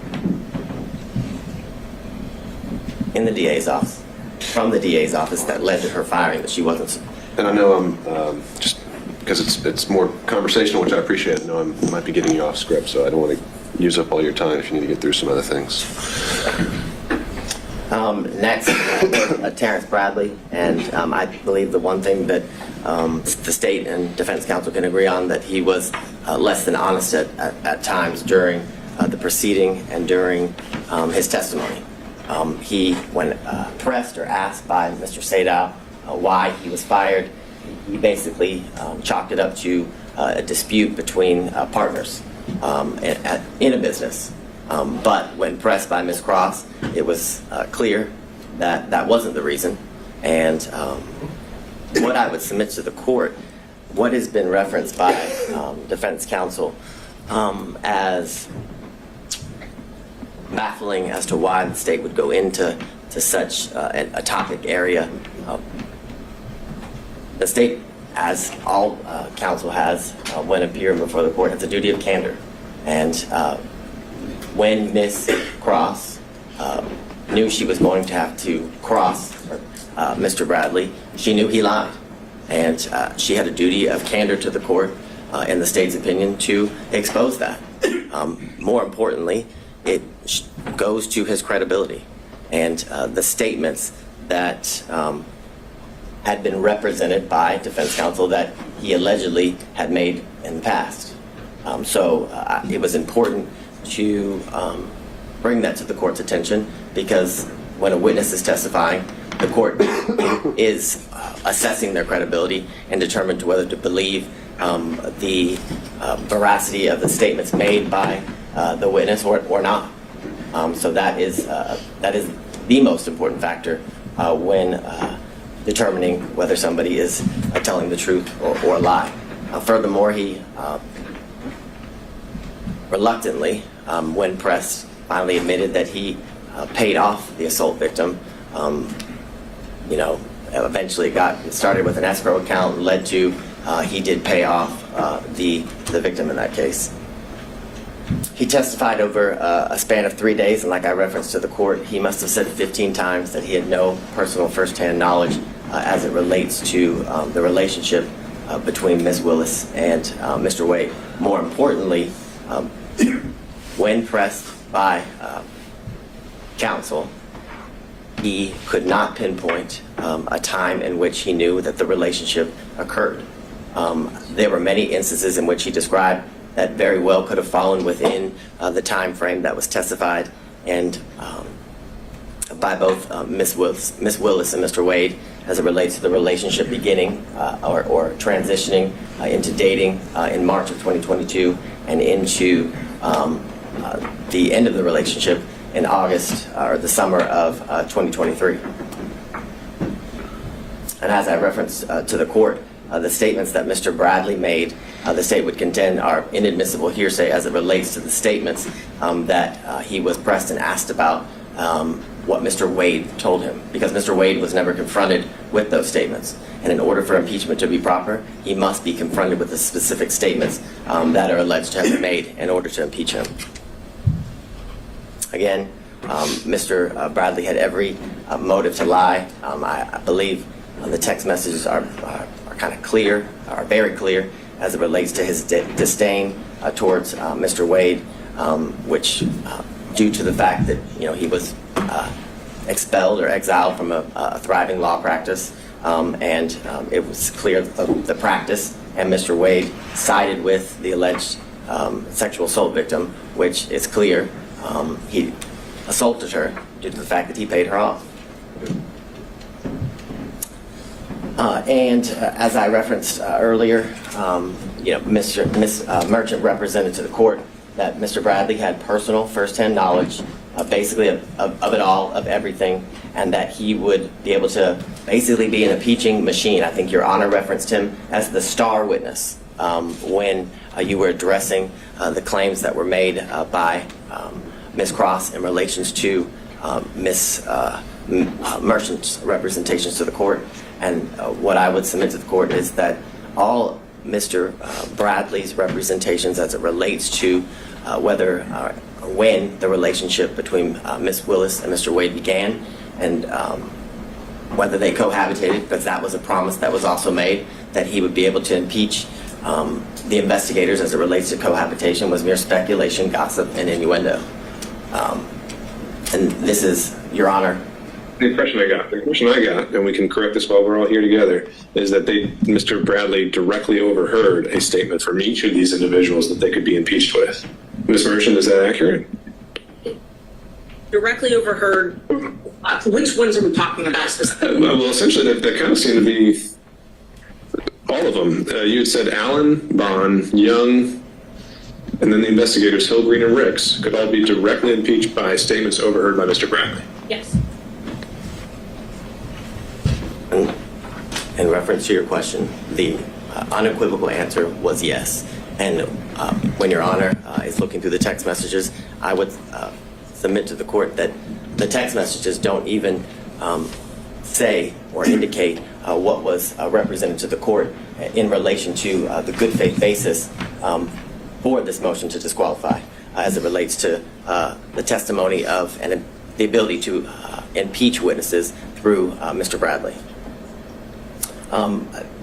in the DA's office, from the DA's office, that led to her firing, that she wasn't. And I know I'm just because it's more conversational, which I appreciate. I know I might be getting you off script, so I don't want to use up all your time if you need to get through some other things. Next, Terrence Bradley, and I believe the one thing that the state and defense counsel can agree on, that he was less than honest at times during the proceeding and during his testimony. He, when pressed or asked by Mr. Sadow why he was fired, he basically chalked it up to a dispute between partners in a business. But when pressed by Ms. Cross, it was clear that that wasn't the reason. And what I would submit to the court, what has been referenced by defense counsel as baffling as to why the state would go into such a topic area. The state, as all counsel has when appearing before the court, has a duty of candor. And when Ms. Cross knew she was going to have to cross Mr. Bradley, she knew he lied. And she had a duty of candor to the court, in the state's opinion, to expose that. More importantly, it goes to his credibility and the statements that had been represented by defense counsel that he allegedly had made in the past. So it was important to bring that to the court's attention, because when a witness is testifying, the court is assessing their credibility and determined whether to believe the veracity of the statements made by the witness or not. So that is the most important factor when determining whether somebody is telling the truth or a lie. Furthermore, he reluctantly, when pressed, finally admitted that he paid off the assault victim. Eventually it started with an escrow account and led to he did pay off the victim in that case. He testified over a span of 3 days, and like I referenced to the court, he must have said 15 times that he had no personal first-hand knowledge as it relates to the relationship between Ms. Willis and Mr. Wade. More importantly, when pressed by counsel, he could not pinpoint a time in which he knew that the relationship occurred. There were many instances in which he described that very well could have fallen within the time frame that was testified and by both Ms. Willis and Mr. Wade, as it relates to the relationship beginning or transitioning into dating in March of 2022 and into the end of the relationship in August or the summer of 2023. And as I referenced to the court, the statements that Mr. Bradley made, the state would contend are inadmissible hearsay as it relates to the statements that he was pressed and asked about what Mr. Wade told him, because Mr. Wade was never confronted with those statements. And in order for impeachment to be proper, he must be confronted with the specific statements that are alleged to have been made in order to impeach him. Again, Mr. Bradley had every motive to lie. I believe the text messages are kind of clear, are very clear, as it relates to his disdain towards Mr. Wade, which due to the fact that he was expelled or exiled from a thriving law practice, and it was clear the practice, and Mr. Wade sided with the alleged sexual assault victim, which is clear he assaulted her due to the fact that he paid her off. And as I referenced earlier, Ms. Merchant represented to the court that Mr. Bradley had personal first-hand knowledge, basically of it all, of everything, and that he would be able to basically be an impeaching machine. I think Your Honor referenced him as the star witness when you were addressing the claims that were made by Ms. Cross in relations to Ms. Merchant's representations to the court. And what I would submit to the court is that all Mr. Bradley's representations as it relates to whether or when the relationship between Ms. Willis and Mr. Wade began, and whether they cohabitated, because that was a promise that was also made, that he would be able to impeach the investigators as it relates to cohabitation, was mere speculation, gossip, and innuendo. And this is, Your Honor. The impression I got, and we can correct this while we're all here together, is that Mr. Bradley directly overheard a statement from each of these individuals that they could be impeached with. Ms. Merchant, is that accurate? Directly overheard. Which ones are we talking about specifically? Well, essentially, that kind of seemed to be all of them. You had said Allen, Bond, Young, and then the investigators, Hill, Green, and Ricks, could all be directly impeached by statements overheard by Mr. Bradley. Yes. In reference to your question, the unequivocal answer was yes. And when Your Honor is looking through the text messages, I would submit to the court that the text messages don't even say or indicate what was represented to the court in relation to the good faith basis for this motion to disqualify as it relates to the testimony of and the ability to impeach witnesses through Mr. Bradley.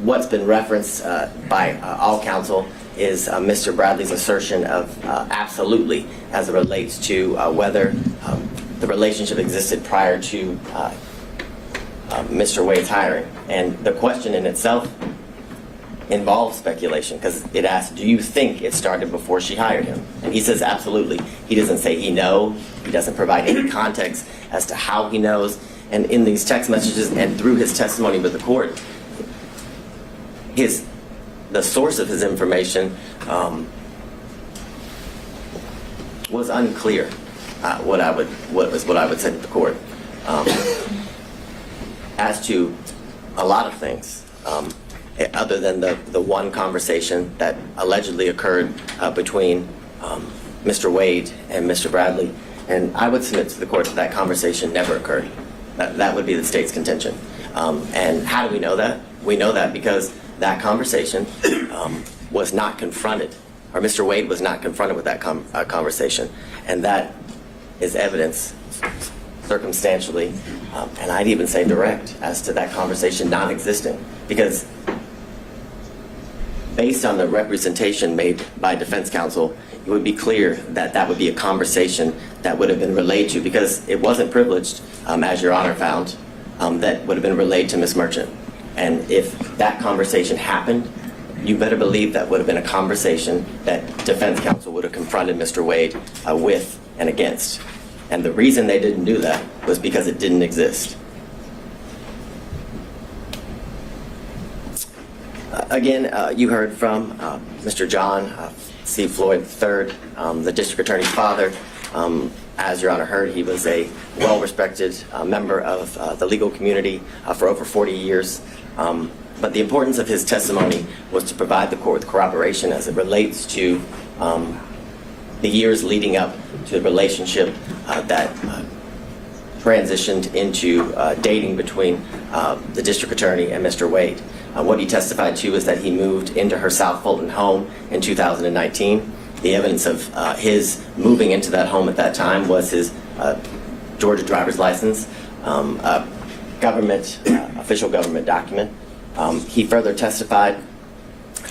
What's been referenced by all counsel is Mr. Bradley's assertion of absolutely as it relates to whether the relationship existed prior to Mr. Wade's hiring. And the question in itself involves speculation, because it asks, do you think it started before she hired him? And he says absolutely. He doesn't say he knows. He doesn't provide any context as to how he knows. And in these text messages and through his testimony with the court, the source of his information was unclear. What I would say to the court as to a lot of things, other than the one conversation that allegedly occurred between Mr. Wade and Mr. Bradley, and I would submit to the court that conversation never occurred. That would be the state's contention. And how do we know that? We know that because that conversation was not confronted, or Mr. Wade was not confronted with that conversation. And that is evidence circumstantially, and I'd even say direct, as to that conversation non-existing. Because based on the representation made by defense counsel, it would be clear that that would be a conversation that would have been relayed to, because it wasn't privileged, as Your Honor found, that would have been relayed to Ms. Merchant. And if that conversation happened, you better believe that would have been a conversation that defense counsel would have confronted Mr. Wade with and against. And the reason they didn't do that was because it didn't exist. Again, you heard from Mr. John C. Floyd III, the district attorney's father. As Your Honor heard, he was a well-respected member of the legal community for over 40 years. But the importance of his testimony was to provide the court with corroboration as it relates to the years leading up to the relationship that transitioned into dating between the district attorney and Mr. Wade. What he testified to is that he moved into her South Fulton home in 2019. The evidence of his moving into that home at that time was his Georgia driver's license, official government document. He further testified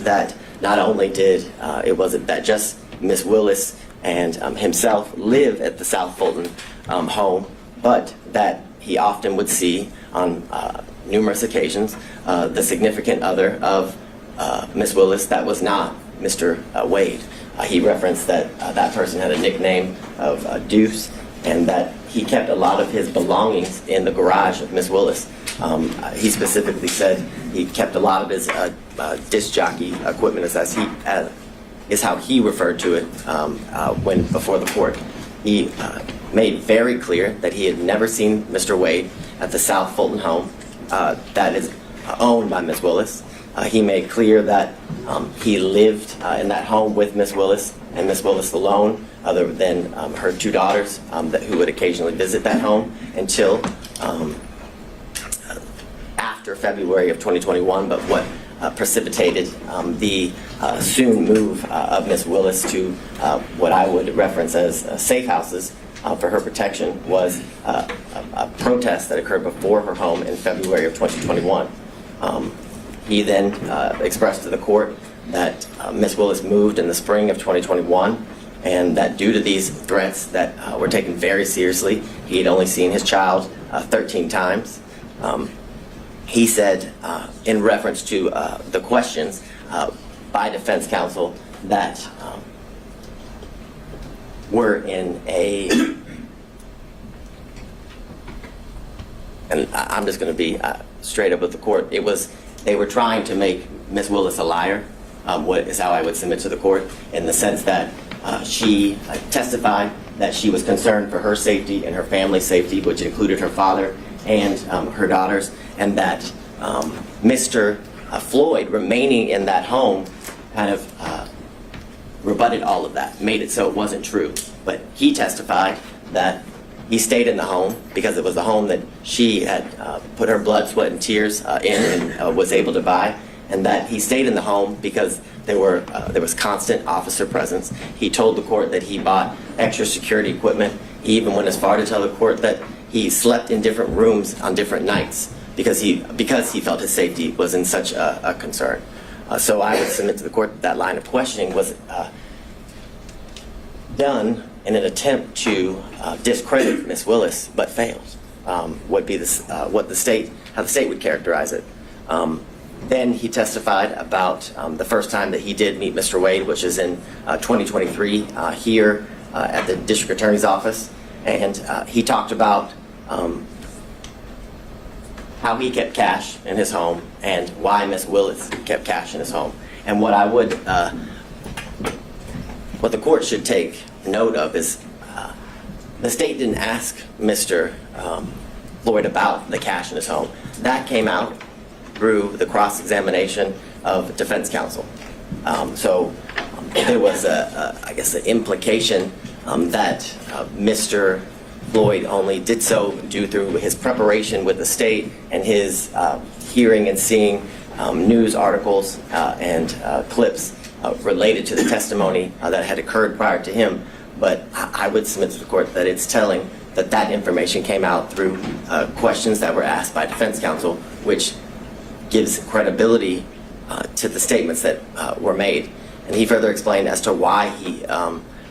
that not only did it wasn't that just Ms. Willis and himself live at the South Fulton home, but that he often would see on numerous occasions the significant other of Ms. Willis that was not Mr. Wade. He referenced that that person had a nickname of Deuce, and that he kept a lot of his belongings in the garage of Ms. Willis. He specifically said he kept a lot of his disc jockey equipment, is how he referred to it when before the court. He made very clear that he had never seen Mr. Wade at the South Fulton home that is owned by Ms. Willis. He made clear that he lived in that home with Ms. Willis and Ms. Willis alone, other than her two daughters who would occasionally visit that home until after February of 2021. But what precipitated the soon move of Ms. Willis to what I would reference as safe houses for her protection was a protest that occurred before her home in February of 2021. He then expressed to the court that Ms. Willis moved in the spring of 2021, and that due to these threats that were taken very seriously, he had only seen his child 13 times. He said, in reference to the questions by defense counsel that were in a, and I'm just going to be straight up with the court, they were trying to make Ms. Willis a liar, what is how I would submit to the court, in the sense that she testified that she was concerned for her safety and her family's safety, which included her father and her daughters, and that Mr. Floyd remaining in that home kind of rebutted all of that, made it so it wasn't true. But he testified that he stayed in the home because it was the home that she had put her blood, sweat, and tears in and was able to buy, and that he stayed in the home because there was constant officer presence. He told the court that he bought extra security equipment. He even went as far to tell the court that he slept in different rooms on different nights because he felt his safety was in such a concern. So I would submit to the court that line of questioning was done in an attempt to discredit Ms. Willis, but failed. Would be how the state would characterize it. Then he testified about the first time that he did meet Mr. Wade, which is in 2023 here at the district attorney's office, and he talked about how he kept cash in his home and why Ms. Willis kept cash in his home. And what the court should take note of is the state didn't ask Mr. Floyd about the cash in his home. That came out through the cross-examination of defense counsel. So there was, I guess, an implication that Mr. Floyd only did so due through his preparation with the state and his hearing and seeing news articles and clips related to the testimony that had occurred prior to him. But I would submit to the court that it's telling that that information came out through questions that were asked by defense counsel, which gives credibility to the statements that were made. And he further explained as to why he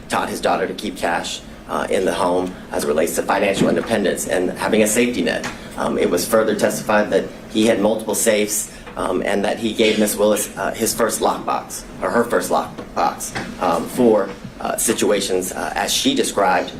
taught his daughter to keep cash in the home as it relates to financial independence and having a safety net. It was further testified that he had multiple safes and that he gave Ms. Willis his first lockbox, or her first lockbox, for situations as she described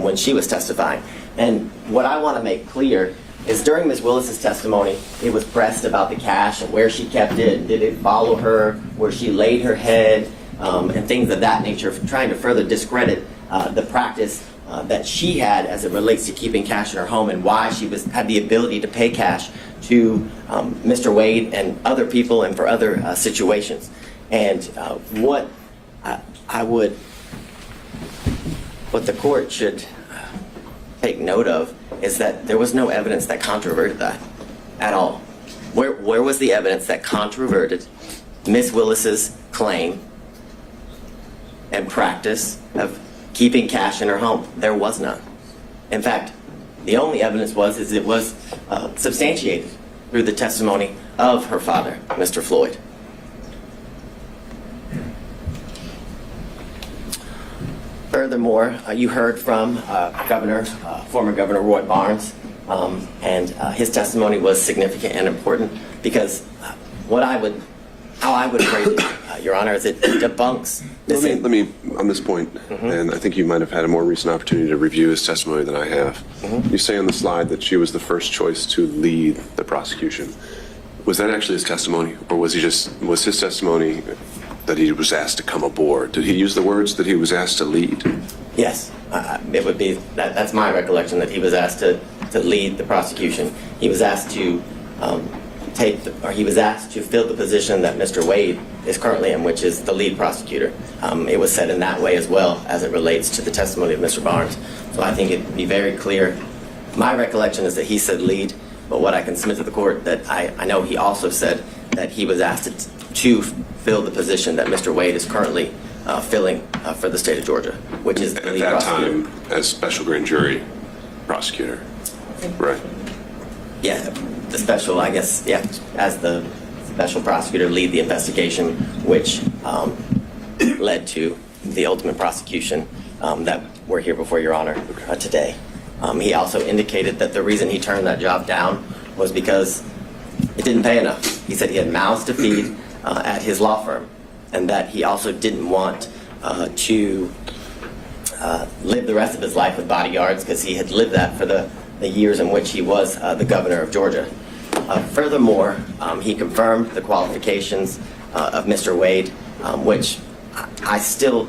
when she was testifying. And what I want to make clear is during Ms. Willis's testimony, it was pressed about the cash and where she kept it, did it follow her, where she laid her head, and things of that nature, trying to further discredit the practice that she had as it relates to keeping cash in her home and why she had the ability to pay cash to Mr. Wade and other people and for other situations. And what the court should take note of is that there was no evidence that controverted that at all. Where was the evidence that controverted Ms. Willis's claim and practice of keeping cash in her home? There was none. In fact, the only evidence was it was substantiated through the testimony of her father, Mr. Floyd. Furthermore, you heard from former Governor Roy Barnes, and his testimony was significant and important because how I would phrase it, Your Honor, is it debunks this. Let me on this point, and I think you might have had a more recent opportunity to review his testimony than I have. You say on the slide that she was the first choice to lead the prosecution. Was that actually his testimony, or was his testimony that he was asked to come aboard? Did he use the words that he was asked to lead? Yes, it would be that's my recollection, that he was asked to lead the prosecution. He was asked to he was asked to fill the position that Mr. Wade is currently in, which is the lead prosecutor. It was said in that way as well as it relates to the testimony of Mr. Barnes. So I think it'd be very clear. My recollection is that he said lead, but what I can submit to the court that I know he also said that he was asked to fill the position that Mr. Wade is currently filling for the state of Georgia, which is the At lead that prosecutor. time, as special grand jury prosecutor. Right. Yeah, the special, I guess, yeah, as the special prosecutor, lead the investigation, which led to the ultimate prosecution that we're here before Your Honor today. He also indicated that the reason he turned that job down was because it didn't pay enough. He said he had mouths to feed at his law firm, and that he also didn't want to live the rest of his life with bodyguards, because he had lived that for the years in which he was the governor of Georgia. Furthermore, he confirmed the qualifications of Mr. Wade, which I still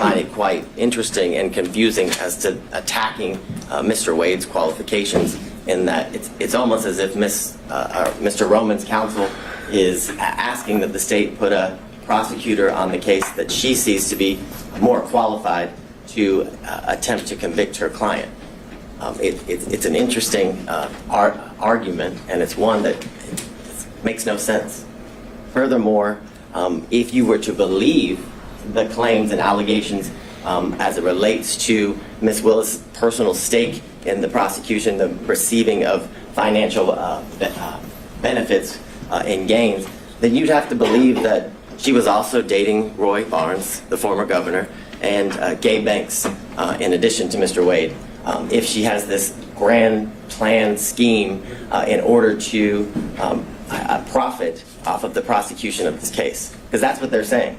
find it quite interesting and confusing as to attacking Mr. Wade's qualifications, in that it's almost as if Mr. Roman's counsel is asking that the state put a prosecutor on the case that she sees to be more qualified to attempt to convict her client. It's an interesting argument, and it's one that makes no sense. Furthermore, if you were to believe the claims and allegations as it relates to Ms. Willis' personal stake in the prosecution, the receiving of financial benefits and gains, then you'd have to believe that she was also dating Roy Barnes, the former governor, and Gay Banks, in addition to Mr. Wade. If she has this grand plan scheme in order to profit off of the prosecution of this case, because that's what they're saying.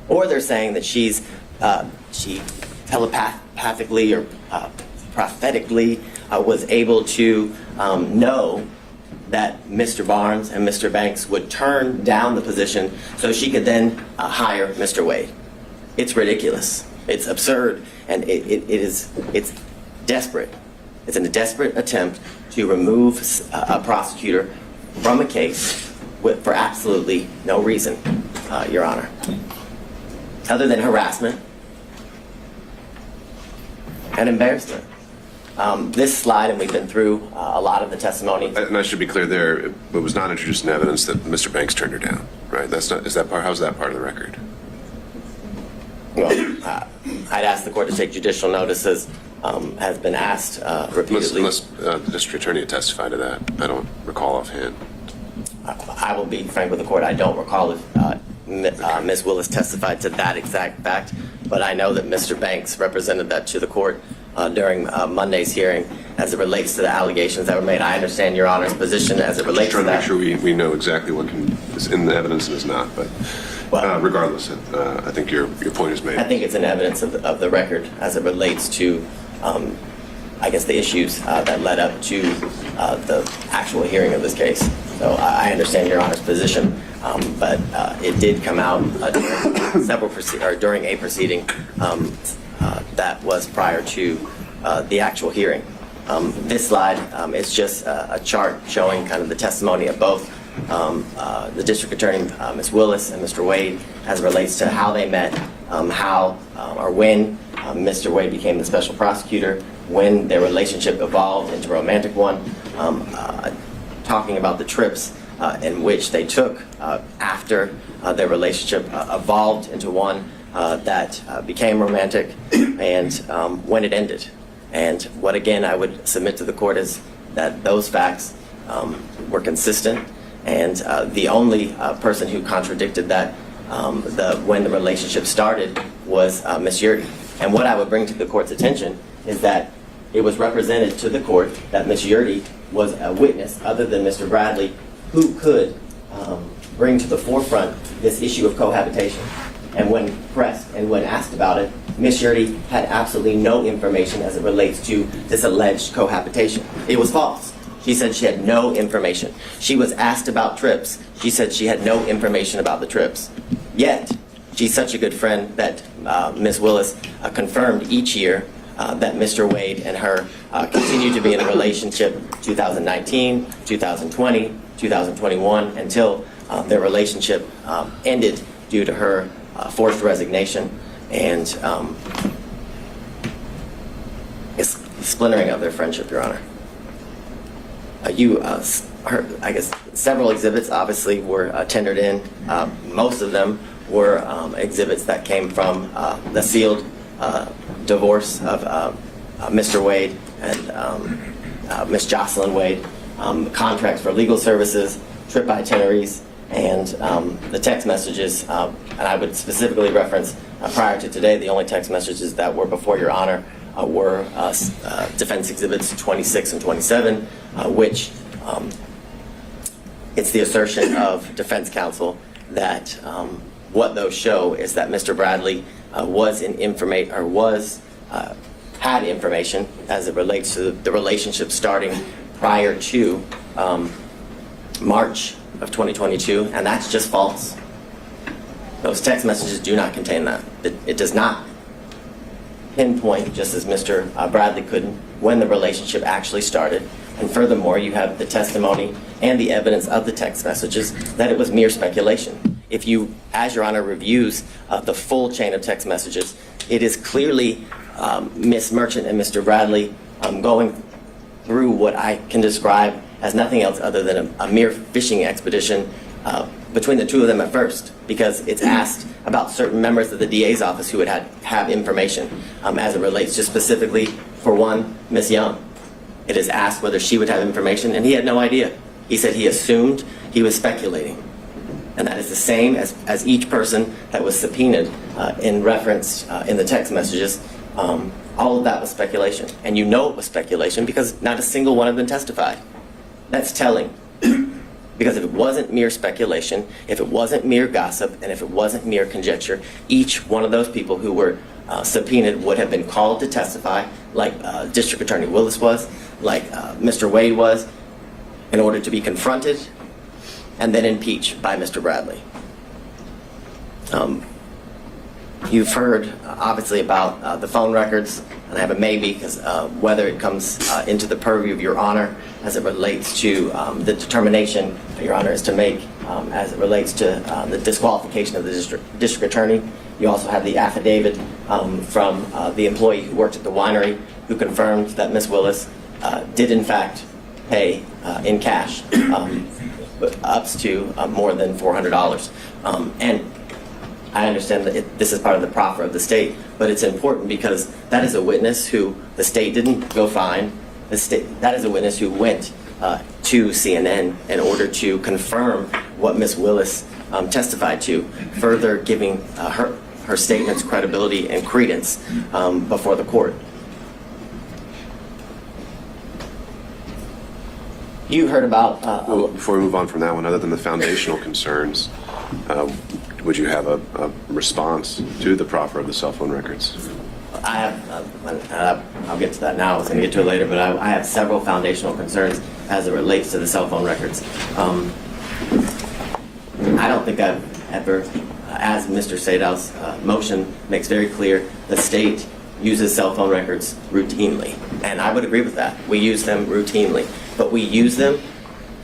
Or they're saying that she telepathically or prophetically was able to know that Mr. Barnes and Mr. Banks would turn down the position so she could then hire Mr. Wade. It's ridiculous. It's absurd, and it's desperate. It's a desperate attempt to remove a prosecutor from a case for absolutely no reason, Your Honor, other than harassment and embarrassment. This slide, and we've been through a lot of the testimony. And I should be clear there, it was not introduced in evidence that Mr. Banks turned her down, right? How's that part of the record? Well, I'd ask the court to take judicial notices, has been asked repeatedly. Unless the district attorney had testified to that. I don't recall offhand. I will be frank with the court. I don't recall if Ms. Willis testified to that exact fact, but I know that Mr. Banks represented that to the court during Monday's hearing as it relates to the allegations that were made. I understand Your Honor's position as it relates to that. Just trying to make sure we know exactly what is in the evidence and is not, but regardless, I think your point is made. I think it's an evidence of the record as it relates to, I guess, the issues that led up to the actual hearing of this case. So I understand Your Honor's position, but it did come out during a proceeding that was prior to the actual hearing. This slide is just a chart showing kind of the testimony of both the district attorney, Ms. Willis, and Mr. Wade, as it relates to how they met, how or when Mr. Wade became the special prosecutor, when their relationship evolved into a romantic one, talking about the trips in which they took after their relationship evolved into one that became romantic, and when it ended. And what, again, I would submit to the court is that those facts were consistent, and the only person who contradicted that when the relationship started was Ms. Yurdi. And what I would bring to the court's attention is that it was represented to the court that Ms. Yurdi was a witness other than Mr. Bradley who could bring to the forefront this issue of cohabitation. And when pressed and when asked about it, Ms. Yurdi had absolutely no information as it relates to this alleged cohabitation. It was false. She said she had no information. She was asked about trips. She said she had no information about the trips. Yet, she's such a good friend that Ms. Willis confirmed each year that Mr. Wade and her continued to be in a relationship 2019, 2020, 2021, until their relationship ended due to her forced resignation and splintering of their friendship, Your Honor. You are I guess several exhibits obviously were tendered in. Most of them were exhibits that came from the sealed divorce of Mr. Wade and Miss Jocelyn Wade, contracts for legal services, trip itineraries, and the text messages. And I would specifically reference prior to today, the only text messages that were before Your Honor were defense exhibits 26 and 27, which it's the assertion of defense counsel that what those show is that Mr. Bradley had information as it relates to the relationship starting prior to March of 2022, and that's just false. Those text messages do not contain that. It does not pinpoint, just as Mr. Bradley couldn't, when the relationship actually started. And furthermore, you have the testimony and the evidence of the text messages that it was mere speculation. If you, as Your Honor reviews the full chain of text messages, it is clearly Ms. Merchant and Mr. Bradley going through what I can describe as nothing else other than a mere fishing expedition between the two of them at first, because it's asked about certain members of the DA's office who would have information as it relates to specifically, for one, Ms. Young. It is asked whether she would have information, and he had no idea. He said he assumed, he was speculating. And that is the same as each person that was subpoenaed in reference in the text messages. All of that was speculation. And you know it was speculation because not a single one of them testified. That's telling. Because if it wasn't mere speculation, if it wasn't mere gossip, and if it wasn't mere conjecture, each one of those people who were subpoenaed would have been called to testify, like District Attorney Willis was, like Mr. Wade was, in order to be confronted and then impeached by Mr. Bradley. You've heard, obviously, about the phone records, and I have a maybe, because whether it comes into the purview of Your Honor as it relates to the determination that Your Honor is to make as it relates to the disqualification of the district attorney. You also have the affidavit from the employee who worked at the winery who confirmed that Ms. Willis did, in fact, pay in cash up to more than $400. And I understand that this is part of the proffer of the state, but it's important because that is a witness who the state didn't go find. That is a witness who went to CNN in order to confirm what Ms. Willis testified to, further giving her statement's credibility and credence before the court. You heard about... Well, before we move on from that one, other than the foundational concerns, would you have a response to the proffer of the cell phone records? I have, I'll get to that now, I was going to get to it later, but I have several foundational concerns as it relates to the cell phone records. I don't think I've ever, as Mr. Sadow's motion makes very clear, the state uses cell phone records routinely. And I would agree with that. We use them routinely. But we use them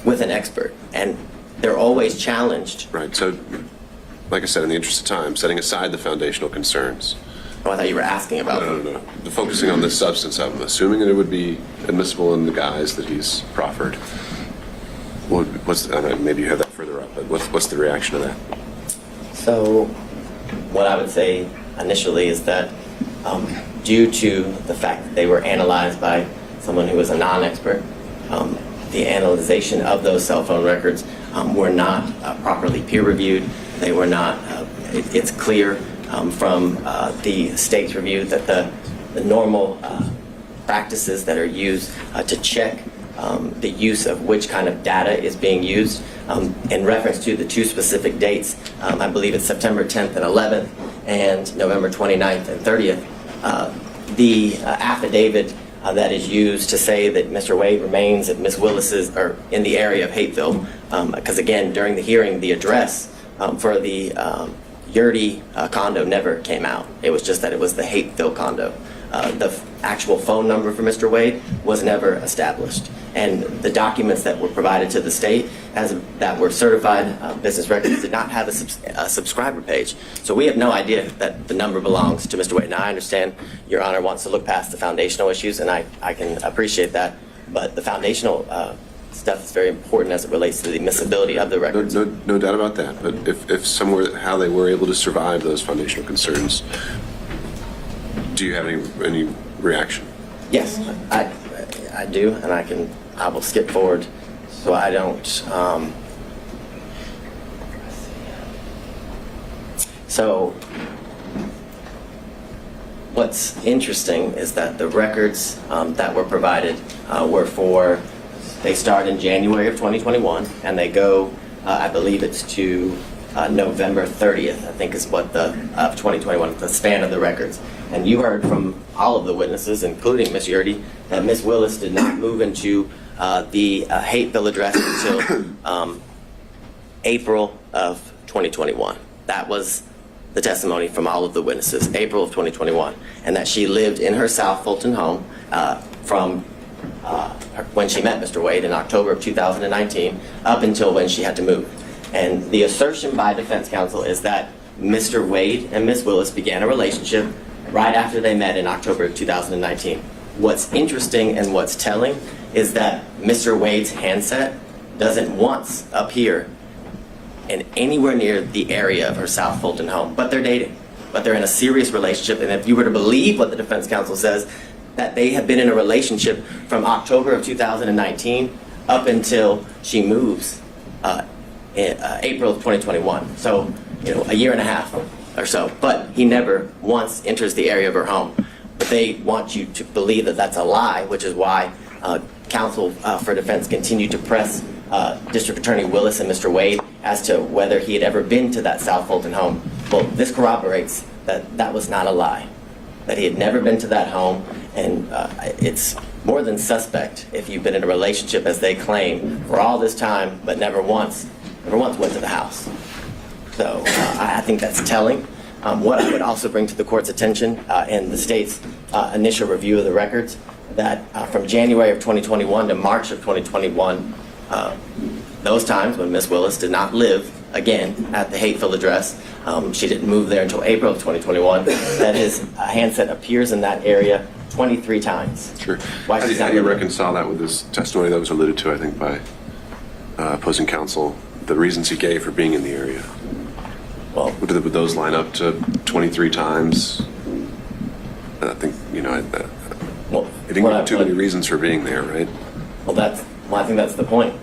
with an expert. And they're always challenged. Right. So, like I said, in the interest of time, setting aside the foundational concerns. Oh, I thought you were asking about them. No. Focusing on the substance of them, assuming that it would be admissible in the guise that he's proffered. Maybe you have that further up, but what's the reaction to that? So, what I would say initially is that due to the fact that they were analyzed by someone who was a non-expert, the analyzation of those cell phone records were not properly peer-reviewed. They were not, it's clear from the state's review that the normal practices that are used to check the use of which kind of data is being used in reference to the two specific dates, I believe it's September 10th and 11th and November 29th and 30th, the affidavit that is used to say that Mr. Wade remains at Ms. Willis's, or in the area of Hateville, because again, during the hearing, the address for the Yurdi condo never came out. It was just that it was the Hateville condo. The actual phone number for Mr. Wade was never established. And the documents that were provided to the state that were certified business records did not have a subscriber page. So we have no idea that the number belongs to Mr. Wade. Now I understand Your Honor wants to look past the foundational issues, and I can appreciate that. But the foundational stuff that's very important as it relates to the admissibility of the records. No doubt about that. But if somewhere how they were able to survive those foundational concerns, do you have any reaction? Yes, I do, and I will skip forward so I don't. So what's interesting is that the records that were provided they start in January of 2021 and they go, I believe it's to November 30th, I think is what of 2021, the span of the records. And you heard from all of the witnesses, including Ms. Yurdy, that Ms. Willis did not move into the Hateville address until April of 2021. That was the testimony from all of the witnesses, April of 2021, and that she lived in her South Fulton home from when she met Mr. Wade in October of 2019 up until when she had to move. And the assertion by defense counsel is that Mr. Wade and Ms. Willis began a relationship right after they met in October of 2019. What's interesting and what's telling is that Mr. Wade's handset doesn't once appear in anywhere near the area of her South Fulton home, but they're dating, but they're in a serious relationship. And if you were to believe what the defense counsel says, that they have been in a relationship from October of 2019 up until she moves in April of 2021. So, a year and a half or so, but he never once enters the area of her home. But they want you to believe that that's a lie, which is why counsel for defense continued to press District Attorney Willis and Mr. Wade as to whether he had ever been to that South Fulton home. Well, this corroborates that that was not a lie, that he had never been to that home, and it's more than suspect if you've been in a relationship, as they claim, for all this time, but never once went to the house. So I think that's telling. What I would also bring to the court's attention in the state's initial review of the records, that from January of 2021 to March of 2021, those times when Ms. Willis did not live again at the Hateville address, she didn't move there until April of 2021, that his handset appears in that area 23 times. Sure. Why How she's do not you living? reconcile that with this testimony that was alluded to, I think, by opposing counsel, the reasons he gave for being in the area? Well, Would those line up to 23 times? I think, he didn't give too many reasons for being there, right? Well, I think that's the point.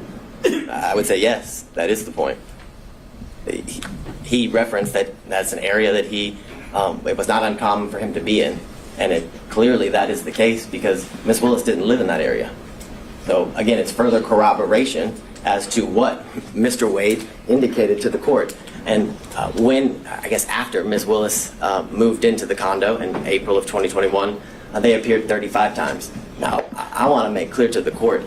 I would say yes, that is the point. He referenced that that's an area that it was not uncommon for him to be in, and clearly that is the case because Ms. Willis didn't live in that area. So again, it's further corroboration as to what Mr. Wade indicated to the court. And after Ms. Willis moved into the condo in April of 2021, they appeared 35 times. Now, I want to make clear to the court,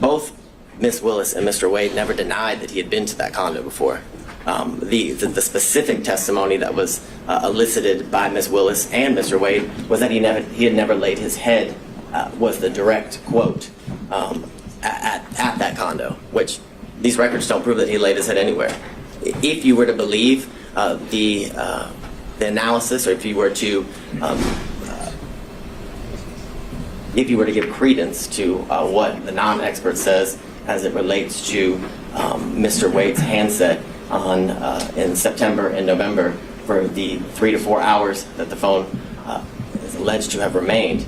both Ms. Willis and Mr. Wade never denied that he had been to that condo before. The specific testimony that was elicited by Ms. Willis and Mr. Wade was that he had never laid his head, was the direct quote, at that condo, which these records don't prove that he laid his head anywhere. If you were to believe the analysis, or if you were to give credence to what the non-expert says as it relates to Mr. Wade's handset in September and November for the 3 to 4 hours that the phone is alleged to have remained,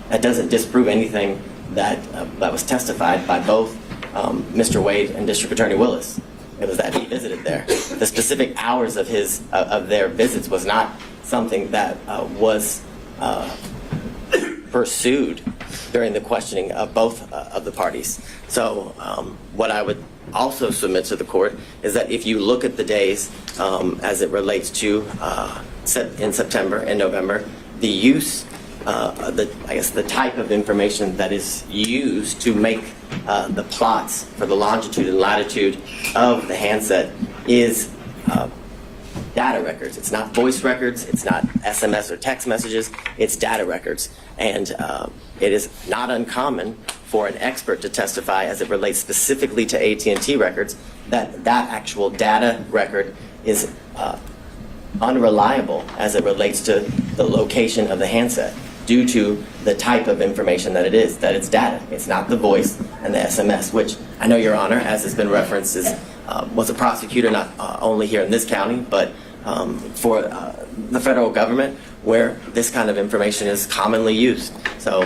that doesn't disprove anything that was testified by both Mr. Wade and District Attorney Willis. It was that he visited there. The specific hours of their visits was not something that was pursued during the questioning of both of the parties. So what I would also submit to the court is that if you look at the days as it relates to in September and November, the use, the type of information that is used to make the plots for the longitude and latitude of the handset is data records. It's not voice records. It's not SMS or text messages. It's data records. And it is not uncommon for an expert to testify as it relates specifically to AT&T records that actual data record is unreliable as it relates to the location of the handset due to the type of information that it is, that it's data. It's not the voice and the SMS, which I know, Your Honor, as has been referenced, was a prosecutor not only here in this county, but for the federal government, where this kind of information is commonly used. So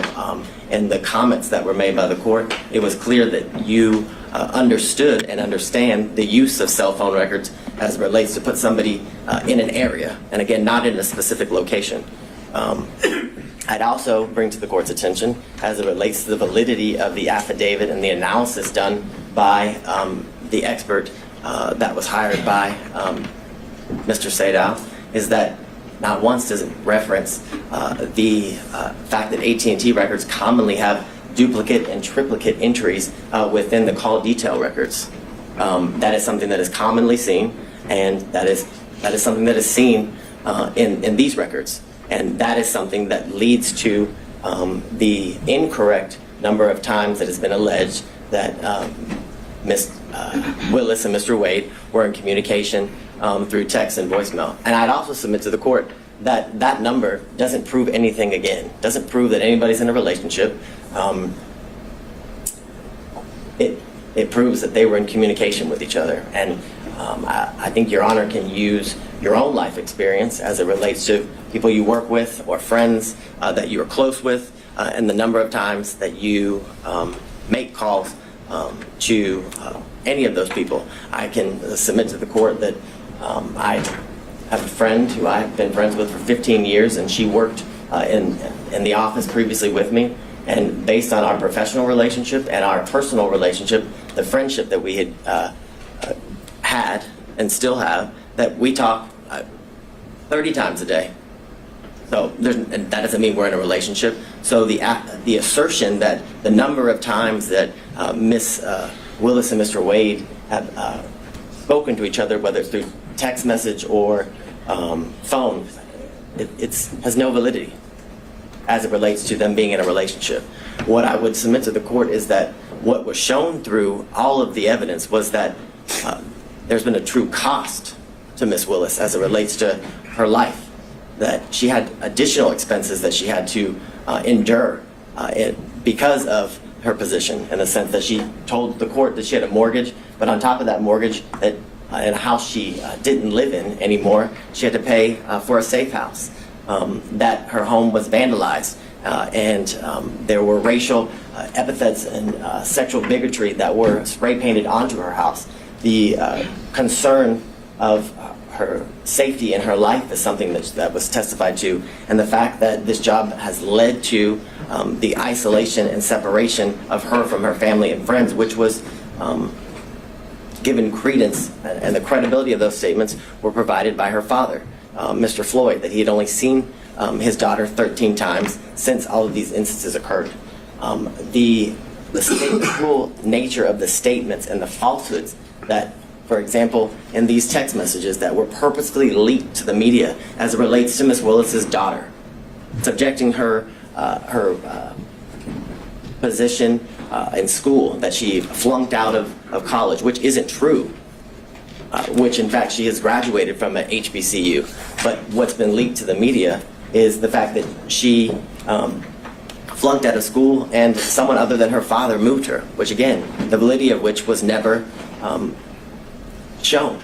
in the comments that were made by the court, it was clear that you understood and understand the use of cell phone records as it relates to put somebody in an area, and again, not in a specific location. I'd also bring to the court's attention, as it relates to the validity of the affidavit and the analysis done by the expert that was hired by Mr. Sadow, is that not once does it reference the fact that AT&T records commonly have duplicate and triplicate entries within the call detail records. That is something that is commonly seen, and that is something that is seen in these records. And that is something that leads to the incorrect number of times that has been alleged that Ms. Willis and Mr. Wade were in communication through text and voicemail. And I'd also submit to the court that that number doesn't prove anything again, doesn't prove that anybody's in a relationship. It proves that they were in communication with each other. And I think Your Honor can use your own life experience as it relates to people you work with or friends that you are close with, and the number of times that you make calls to any of those people. I can submit to the court that I have a friend who I've been friends with for 15 years, and she worked in the office previously with me. And based on our professional relationship and our personal relationship, the friendship that we had and still have, that we talk 30 times a day. So and that doesn't mean we're in a relationship. So the assertion that the number of times that Miss Willis and Mr. Wade have spoken to each other, whether it's through text message or phone, it has no validity as it relates to them being in a relationship. What I would submit to the court is that what was shown through all of the evidence was that there's been a true cost to Miss Willis as it relates to her life, that she had additional expenses that she had to endure because of her position, in the sense that she told the court that she had a mortgage, but on top of that mortgage, that in a house she didn't live in anymore, she had to pay for a safe house, that her home was vandalized, and there were racial epithets and sexual bigotry that were spray painted onto her house. The concern of her safety and her life is something that was testified to, and the fact that this job has led to the isolation and separation of her from her family and friends, which was given credence, and the credibility of those statements were provided by her father, Mr. Floyd, that he had only seen his daughter 13 times since all of these instances occurred. The stateful nature of the statements and the falsehoods that, for example, in these text messages that were purposefully leaked to the media as it relates to Miss Willis's daughter, subjecting her position in school, that she flunked out of college, which isn't true, which in fact she has graduated from an HBCU. But what's been leaked to the media is the fact that she flunked out of school and someone other than her father moved her, which again, the validity of which was never shown.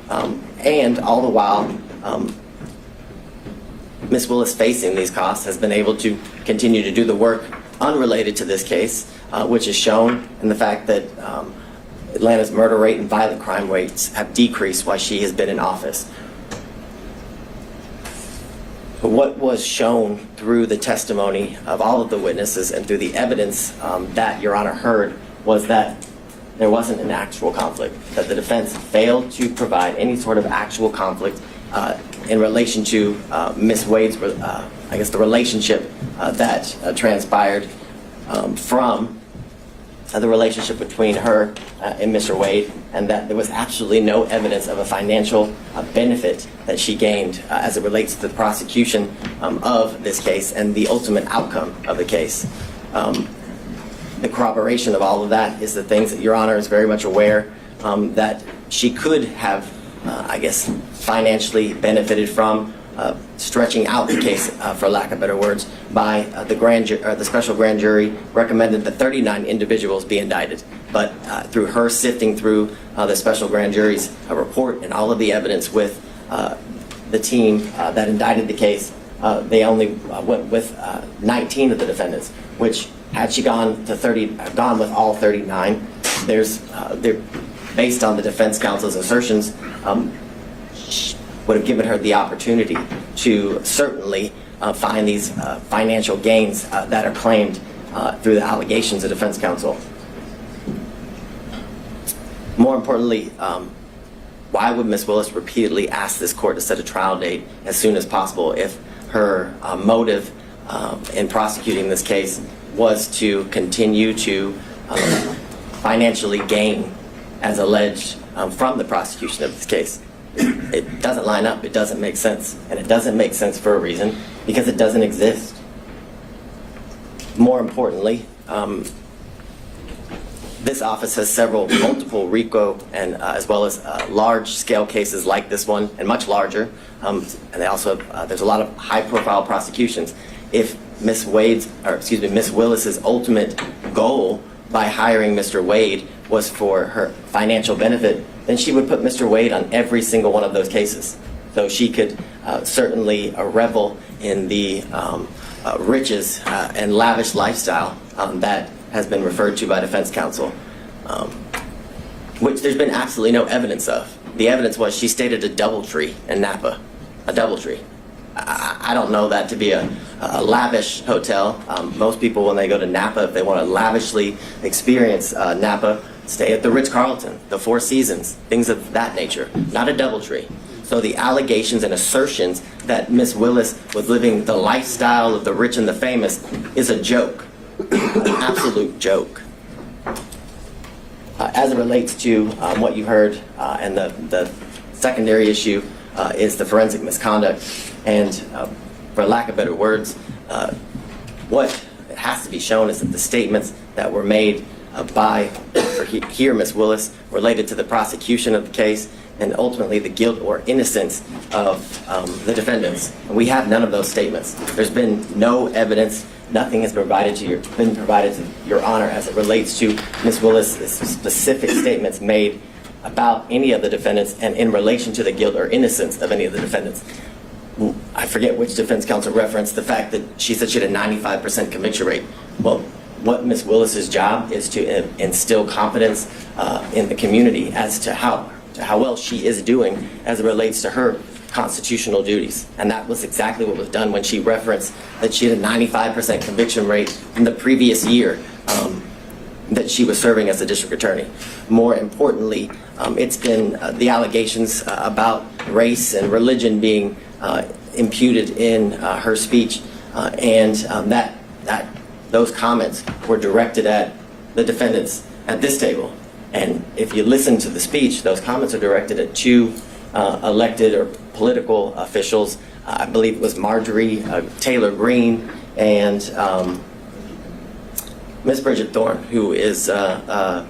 And all the while, Ms. Willis, facing these costs, has been able to continue to do the work unrelated to this case, which is shown in the fact that Atlanta's murder rate and violent crime rates have decreased while she has been in office. But what was shown through the testimony of all of the witnesses and through the evidence that Your Honor heard was that there wasn't an actual conflict, that the defense failed to provide any sort of actual conflict in relation to Ms. Wade's, I guess, the relationship that transpired from the relationship between her and Mr. Wade, and that there was absolutely no evidence of a financial benefit that she gained as it relates to the prosecution of this case and the ultimate outcome of the case. The corroboration of all of that is the things that Your Honor is very much aware that she could have, I guess, financially benefited from stretching out the case, for lack of better words, by the special grand jury recommended that 39 individuals be indicted. But through her sifting through the special grand jury's report and all of the evidence with the team that indicted the case, they only went with 19 of the defendants, which had she gone with all 39, based on the defense counsel's assertions, would have given her the opportunity to certainly find these financial gains that are claimed through the allegations of defense counsel. More importantly, why would Ms. Willis repeatedly ask this court to set a trial date as soon as possible if her motive in prosecuting this case was to continue to financially gain as alleged from the prosecution of this case? It doesn't line up, it doesn't make sense, and it doesn't make sense for a reason, because it doesn't exist. More importantly, this office has multiple RICO and as well as large-scale cases like this one, and much larger. And they also there's a lot of high-profile prosecutions. If Ms. Willis's ultimate goal by hiring Mr. Wade was for her financial benefit, then she would put Mr. Wade on every single one of those cases. So she could certainly revel in the riches and lavish lifestyle that has been referred to by defense counsel, which there's been absolutely no evidence of. The evidence was she stayed at a DoubleTree in Napa, a DoubleTree. I don't know that to be a lavish hotel. Most people, when they go to Napa, if they want to lavishly experience Napa, stay at the Ritz-Carlton, the Four Seasons, things of that nature, not a DoubleTree. So the allegations and assertions that Ms. Willis was living the lifestyle of the rich and the famous is a joke, an absolute joke. As it relates to what you heard, and the secondary issue is the forensic misconduct. And for lack of better words, what has to be shown is that the statements that were made by Ms. Willis related to the prosecution of the case and ultimately the guilt or innocence of the defendants. And we have none of those statements. There's been no evidence. Nothing has been provided to Your Honor as it relates to Ms. Willis' specific statements made about any of the defendants and in relation to the guilt or innocence of any of the defendants. I forget which defense counsel referenced the fact that she said she had a 95% conviction rate. Well, what Ms. Willis's job is to instill confidence in the community as to how well she is doing as it relates to her constitutional duties. And that was exactly what was done when she referenced that she had a 95% conviction rate in the previous year that she was serving as a district attorney. More importantly, it's been the allegations about race and religion being imputed in her speech, and that those comments were directed at the defendants at this table. And if you listen to the speech, those comments are directed at two elected or political officials. I believe it was Marjorie Taylor Greene and Ms. Bridget Thorne, who is a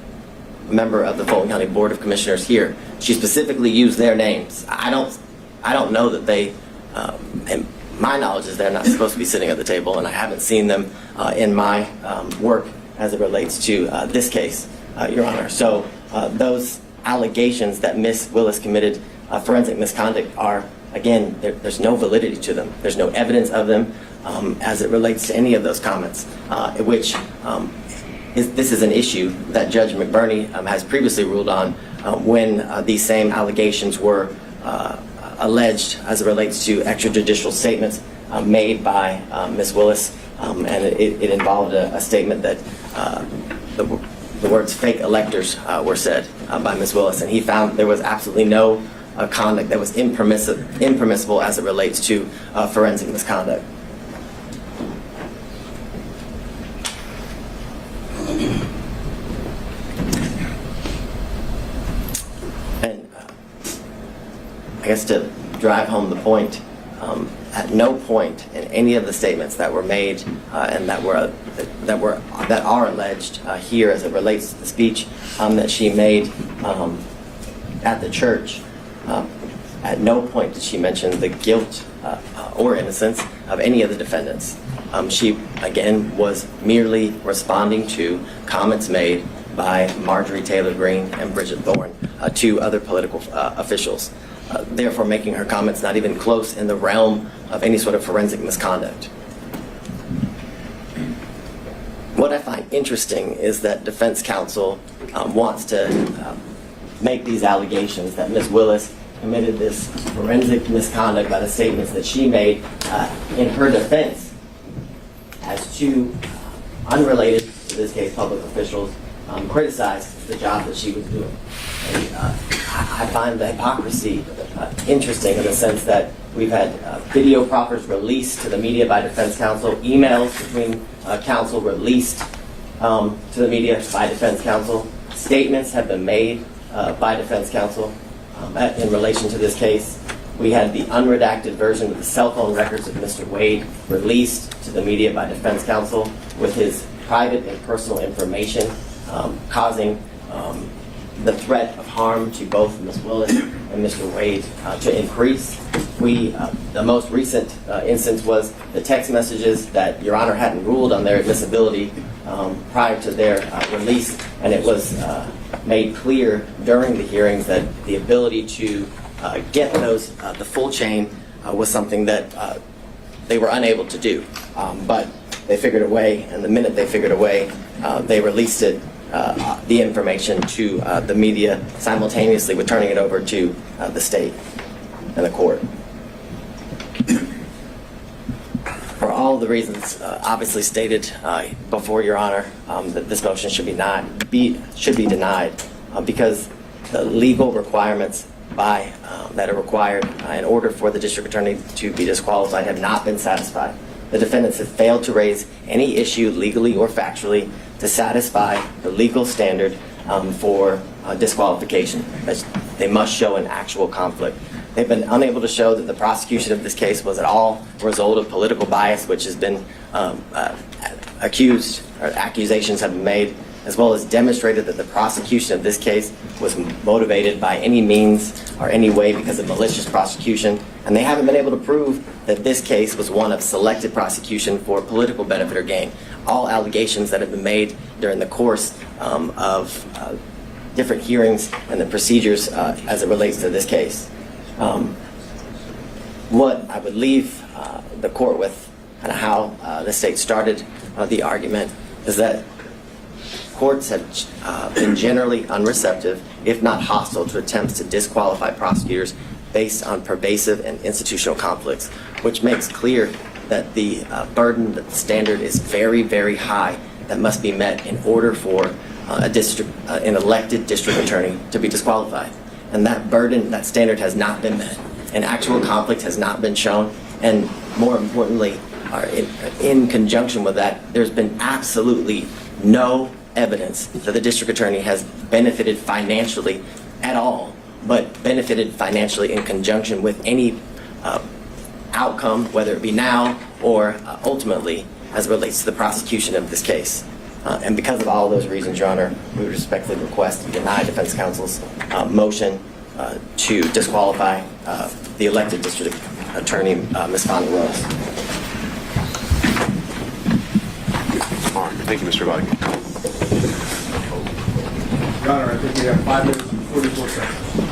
member of the Fulton County Board of Commissioners here. She specifically used their names. I don't know that they, and my knowledge is they're not supposed to be sitting at the table, and I haven't seen them in my work as it relates to this case, Your Honor. So those allegations that Ms. Willis committed forensic misconduct are, again, there's no validity to them. There's no evidence of them as it relates to any of those comments, which this is an issue that Judge McBurney has previously ruled on when these same allegations were alleged as it relates to extrajudicial statements made by Ms. Willis, and it involved a statement that the words fake electors were said by Ms. Willis, and he found there was absolutely no conduct that was impermissible as it relates to forensic misconduct. And I guess to drive home the point, at no point in any of the statements that were made and that are alleged here as it relates to the speech that she made at the church, at no point did she mention the guilt or innocence of any of the defendants. She, again, was merely responding to comments made by Marjorie Taylor Greene and Bridget Thorne, two other political officials, therefore making her comments not even close in the realm of any sort of forensic misconduct. What I find interesting is that defense counsel wants to make these allegations that Ms. Willis committed this forensic misconduct by the statements that she made in her defense as two unrelated, in this case, public officials criticized the job that she was doing. And, I find the hypocrisy interesting in the sense that we've had video proffers released to the media by defense counsel, emails between counsel released to the media by defense counsel, statements have been made by defense counsel in relation to this case. We had the unredacted version of the cell phone records of Mr. Wade released to the media by defense counsel with his private and personal information causing the threat of harm to both Ms. Willis and Mr. Wade to increase. The most recent instance was the text messages that Your Honor hadn't ruled on their admissibility prior to their release, and it was made clear during the hearings that the ability to get those, the full chain, was something that they were unable to do. But they figured a way, and the minute they figured a way, they released it, the information to the media simultaneously with turning it over to the state and the court. For all the reasons obviously stated before Your Honor, that this motion should be denied because the legal requirements that are required in order for the district attorney to be disqualified have not been satisfied. The defendants have failed to raise any issue legally or factually to satisfy the legal standard for disqualification. They must show an actual conflict. They've been unable to show that the prosecution of this case was at all a result of political bias, which has been accused, or accusations have been made, as well as demonstrated that the prosecution of this case was motivated by any means or any way because of malicious prosecution. And they haven't been able to prove that this case was one of selected prosecution for political benefit or gain. All allegations that have been made during the course of different hearings and the procedures as it relates to this case. What I would leave the court with, and how the state started the argument, is that courts have been generally unreceptive, if not hostile, to attempts to disqualify prosecutors based on pervasive and institutional conflicts, which makes clear that the burden, that the standard is very, very high that must be met in order for an elected district attorney to be disqualified. And that burden, that standard has not been met. An actual conflict has not been shown. And more importantly, in conjunction with that, there's been absolutely no evidence that the district attorney has benefited financially at all, but benefited financially in conjunction with any outcome, whether it be now or ultimately as it relates to the prosecution of this case. And because of all of those reasons, Your Honor, we respectfully request to deny defense counsel's motion to disqualify the elected district attorney, Ms. Fani Willis. All right, thank you, Mr. Vadi. Your Honor, I think we have 5 minutes and 44 seconds.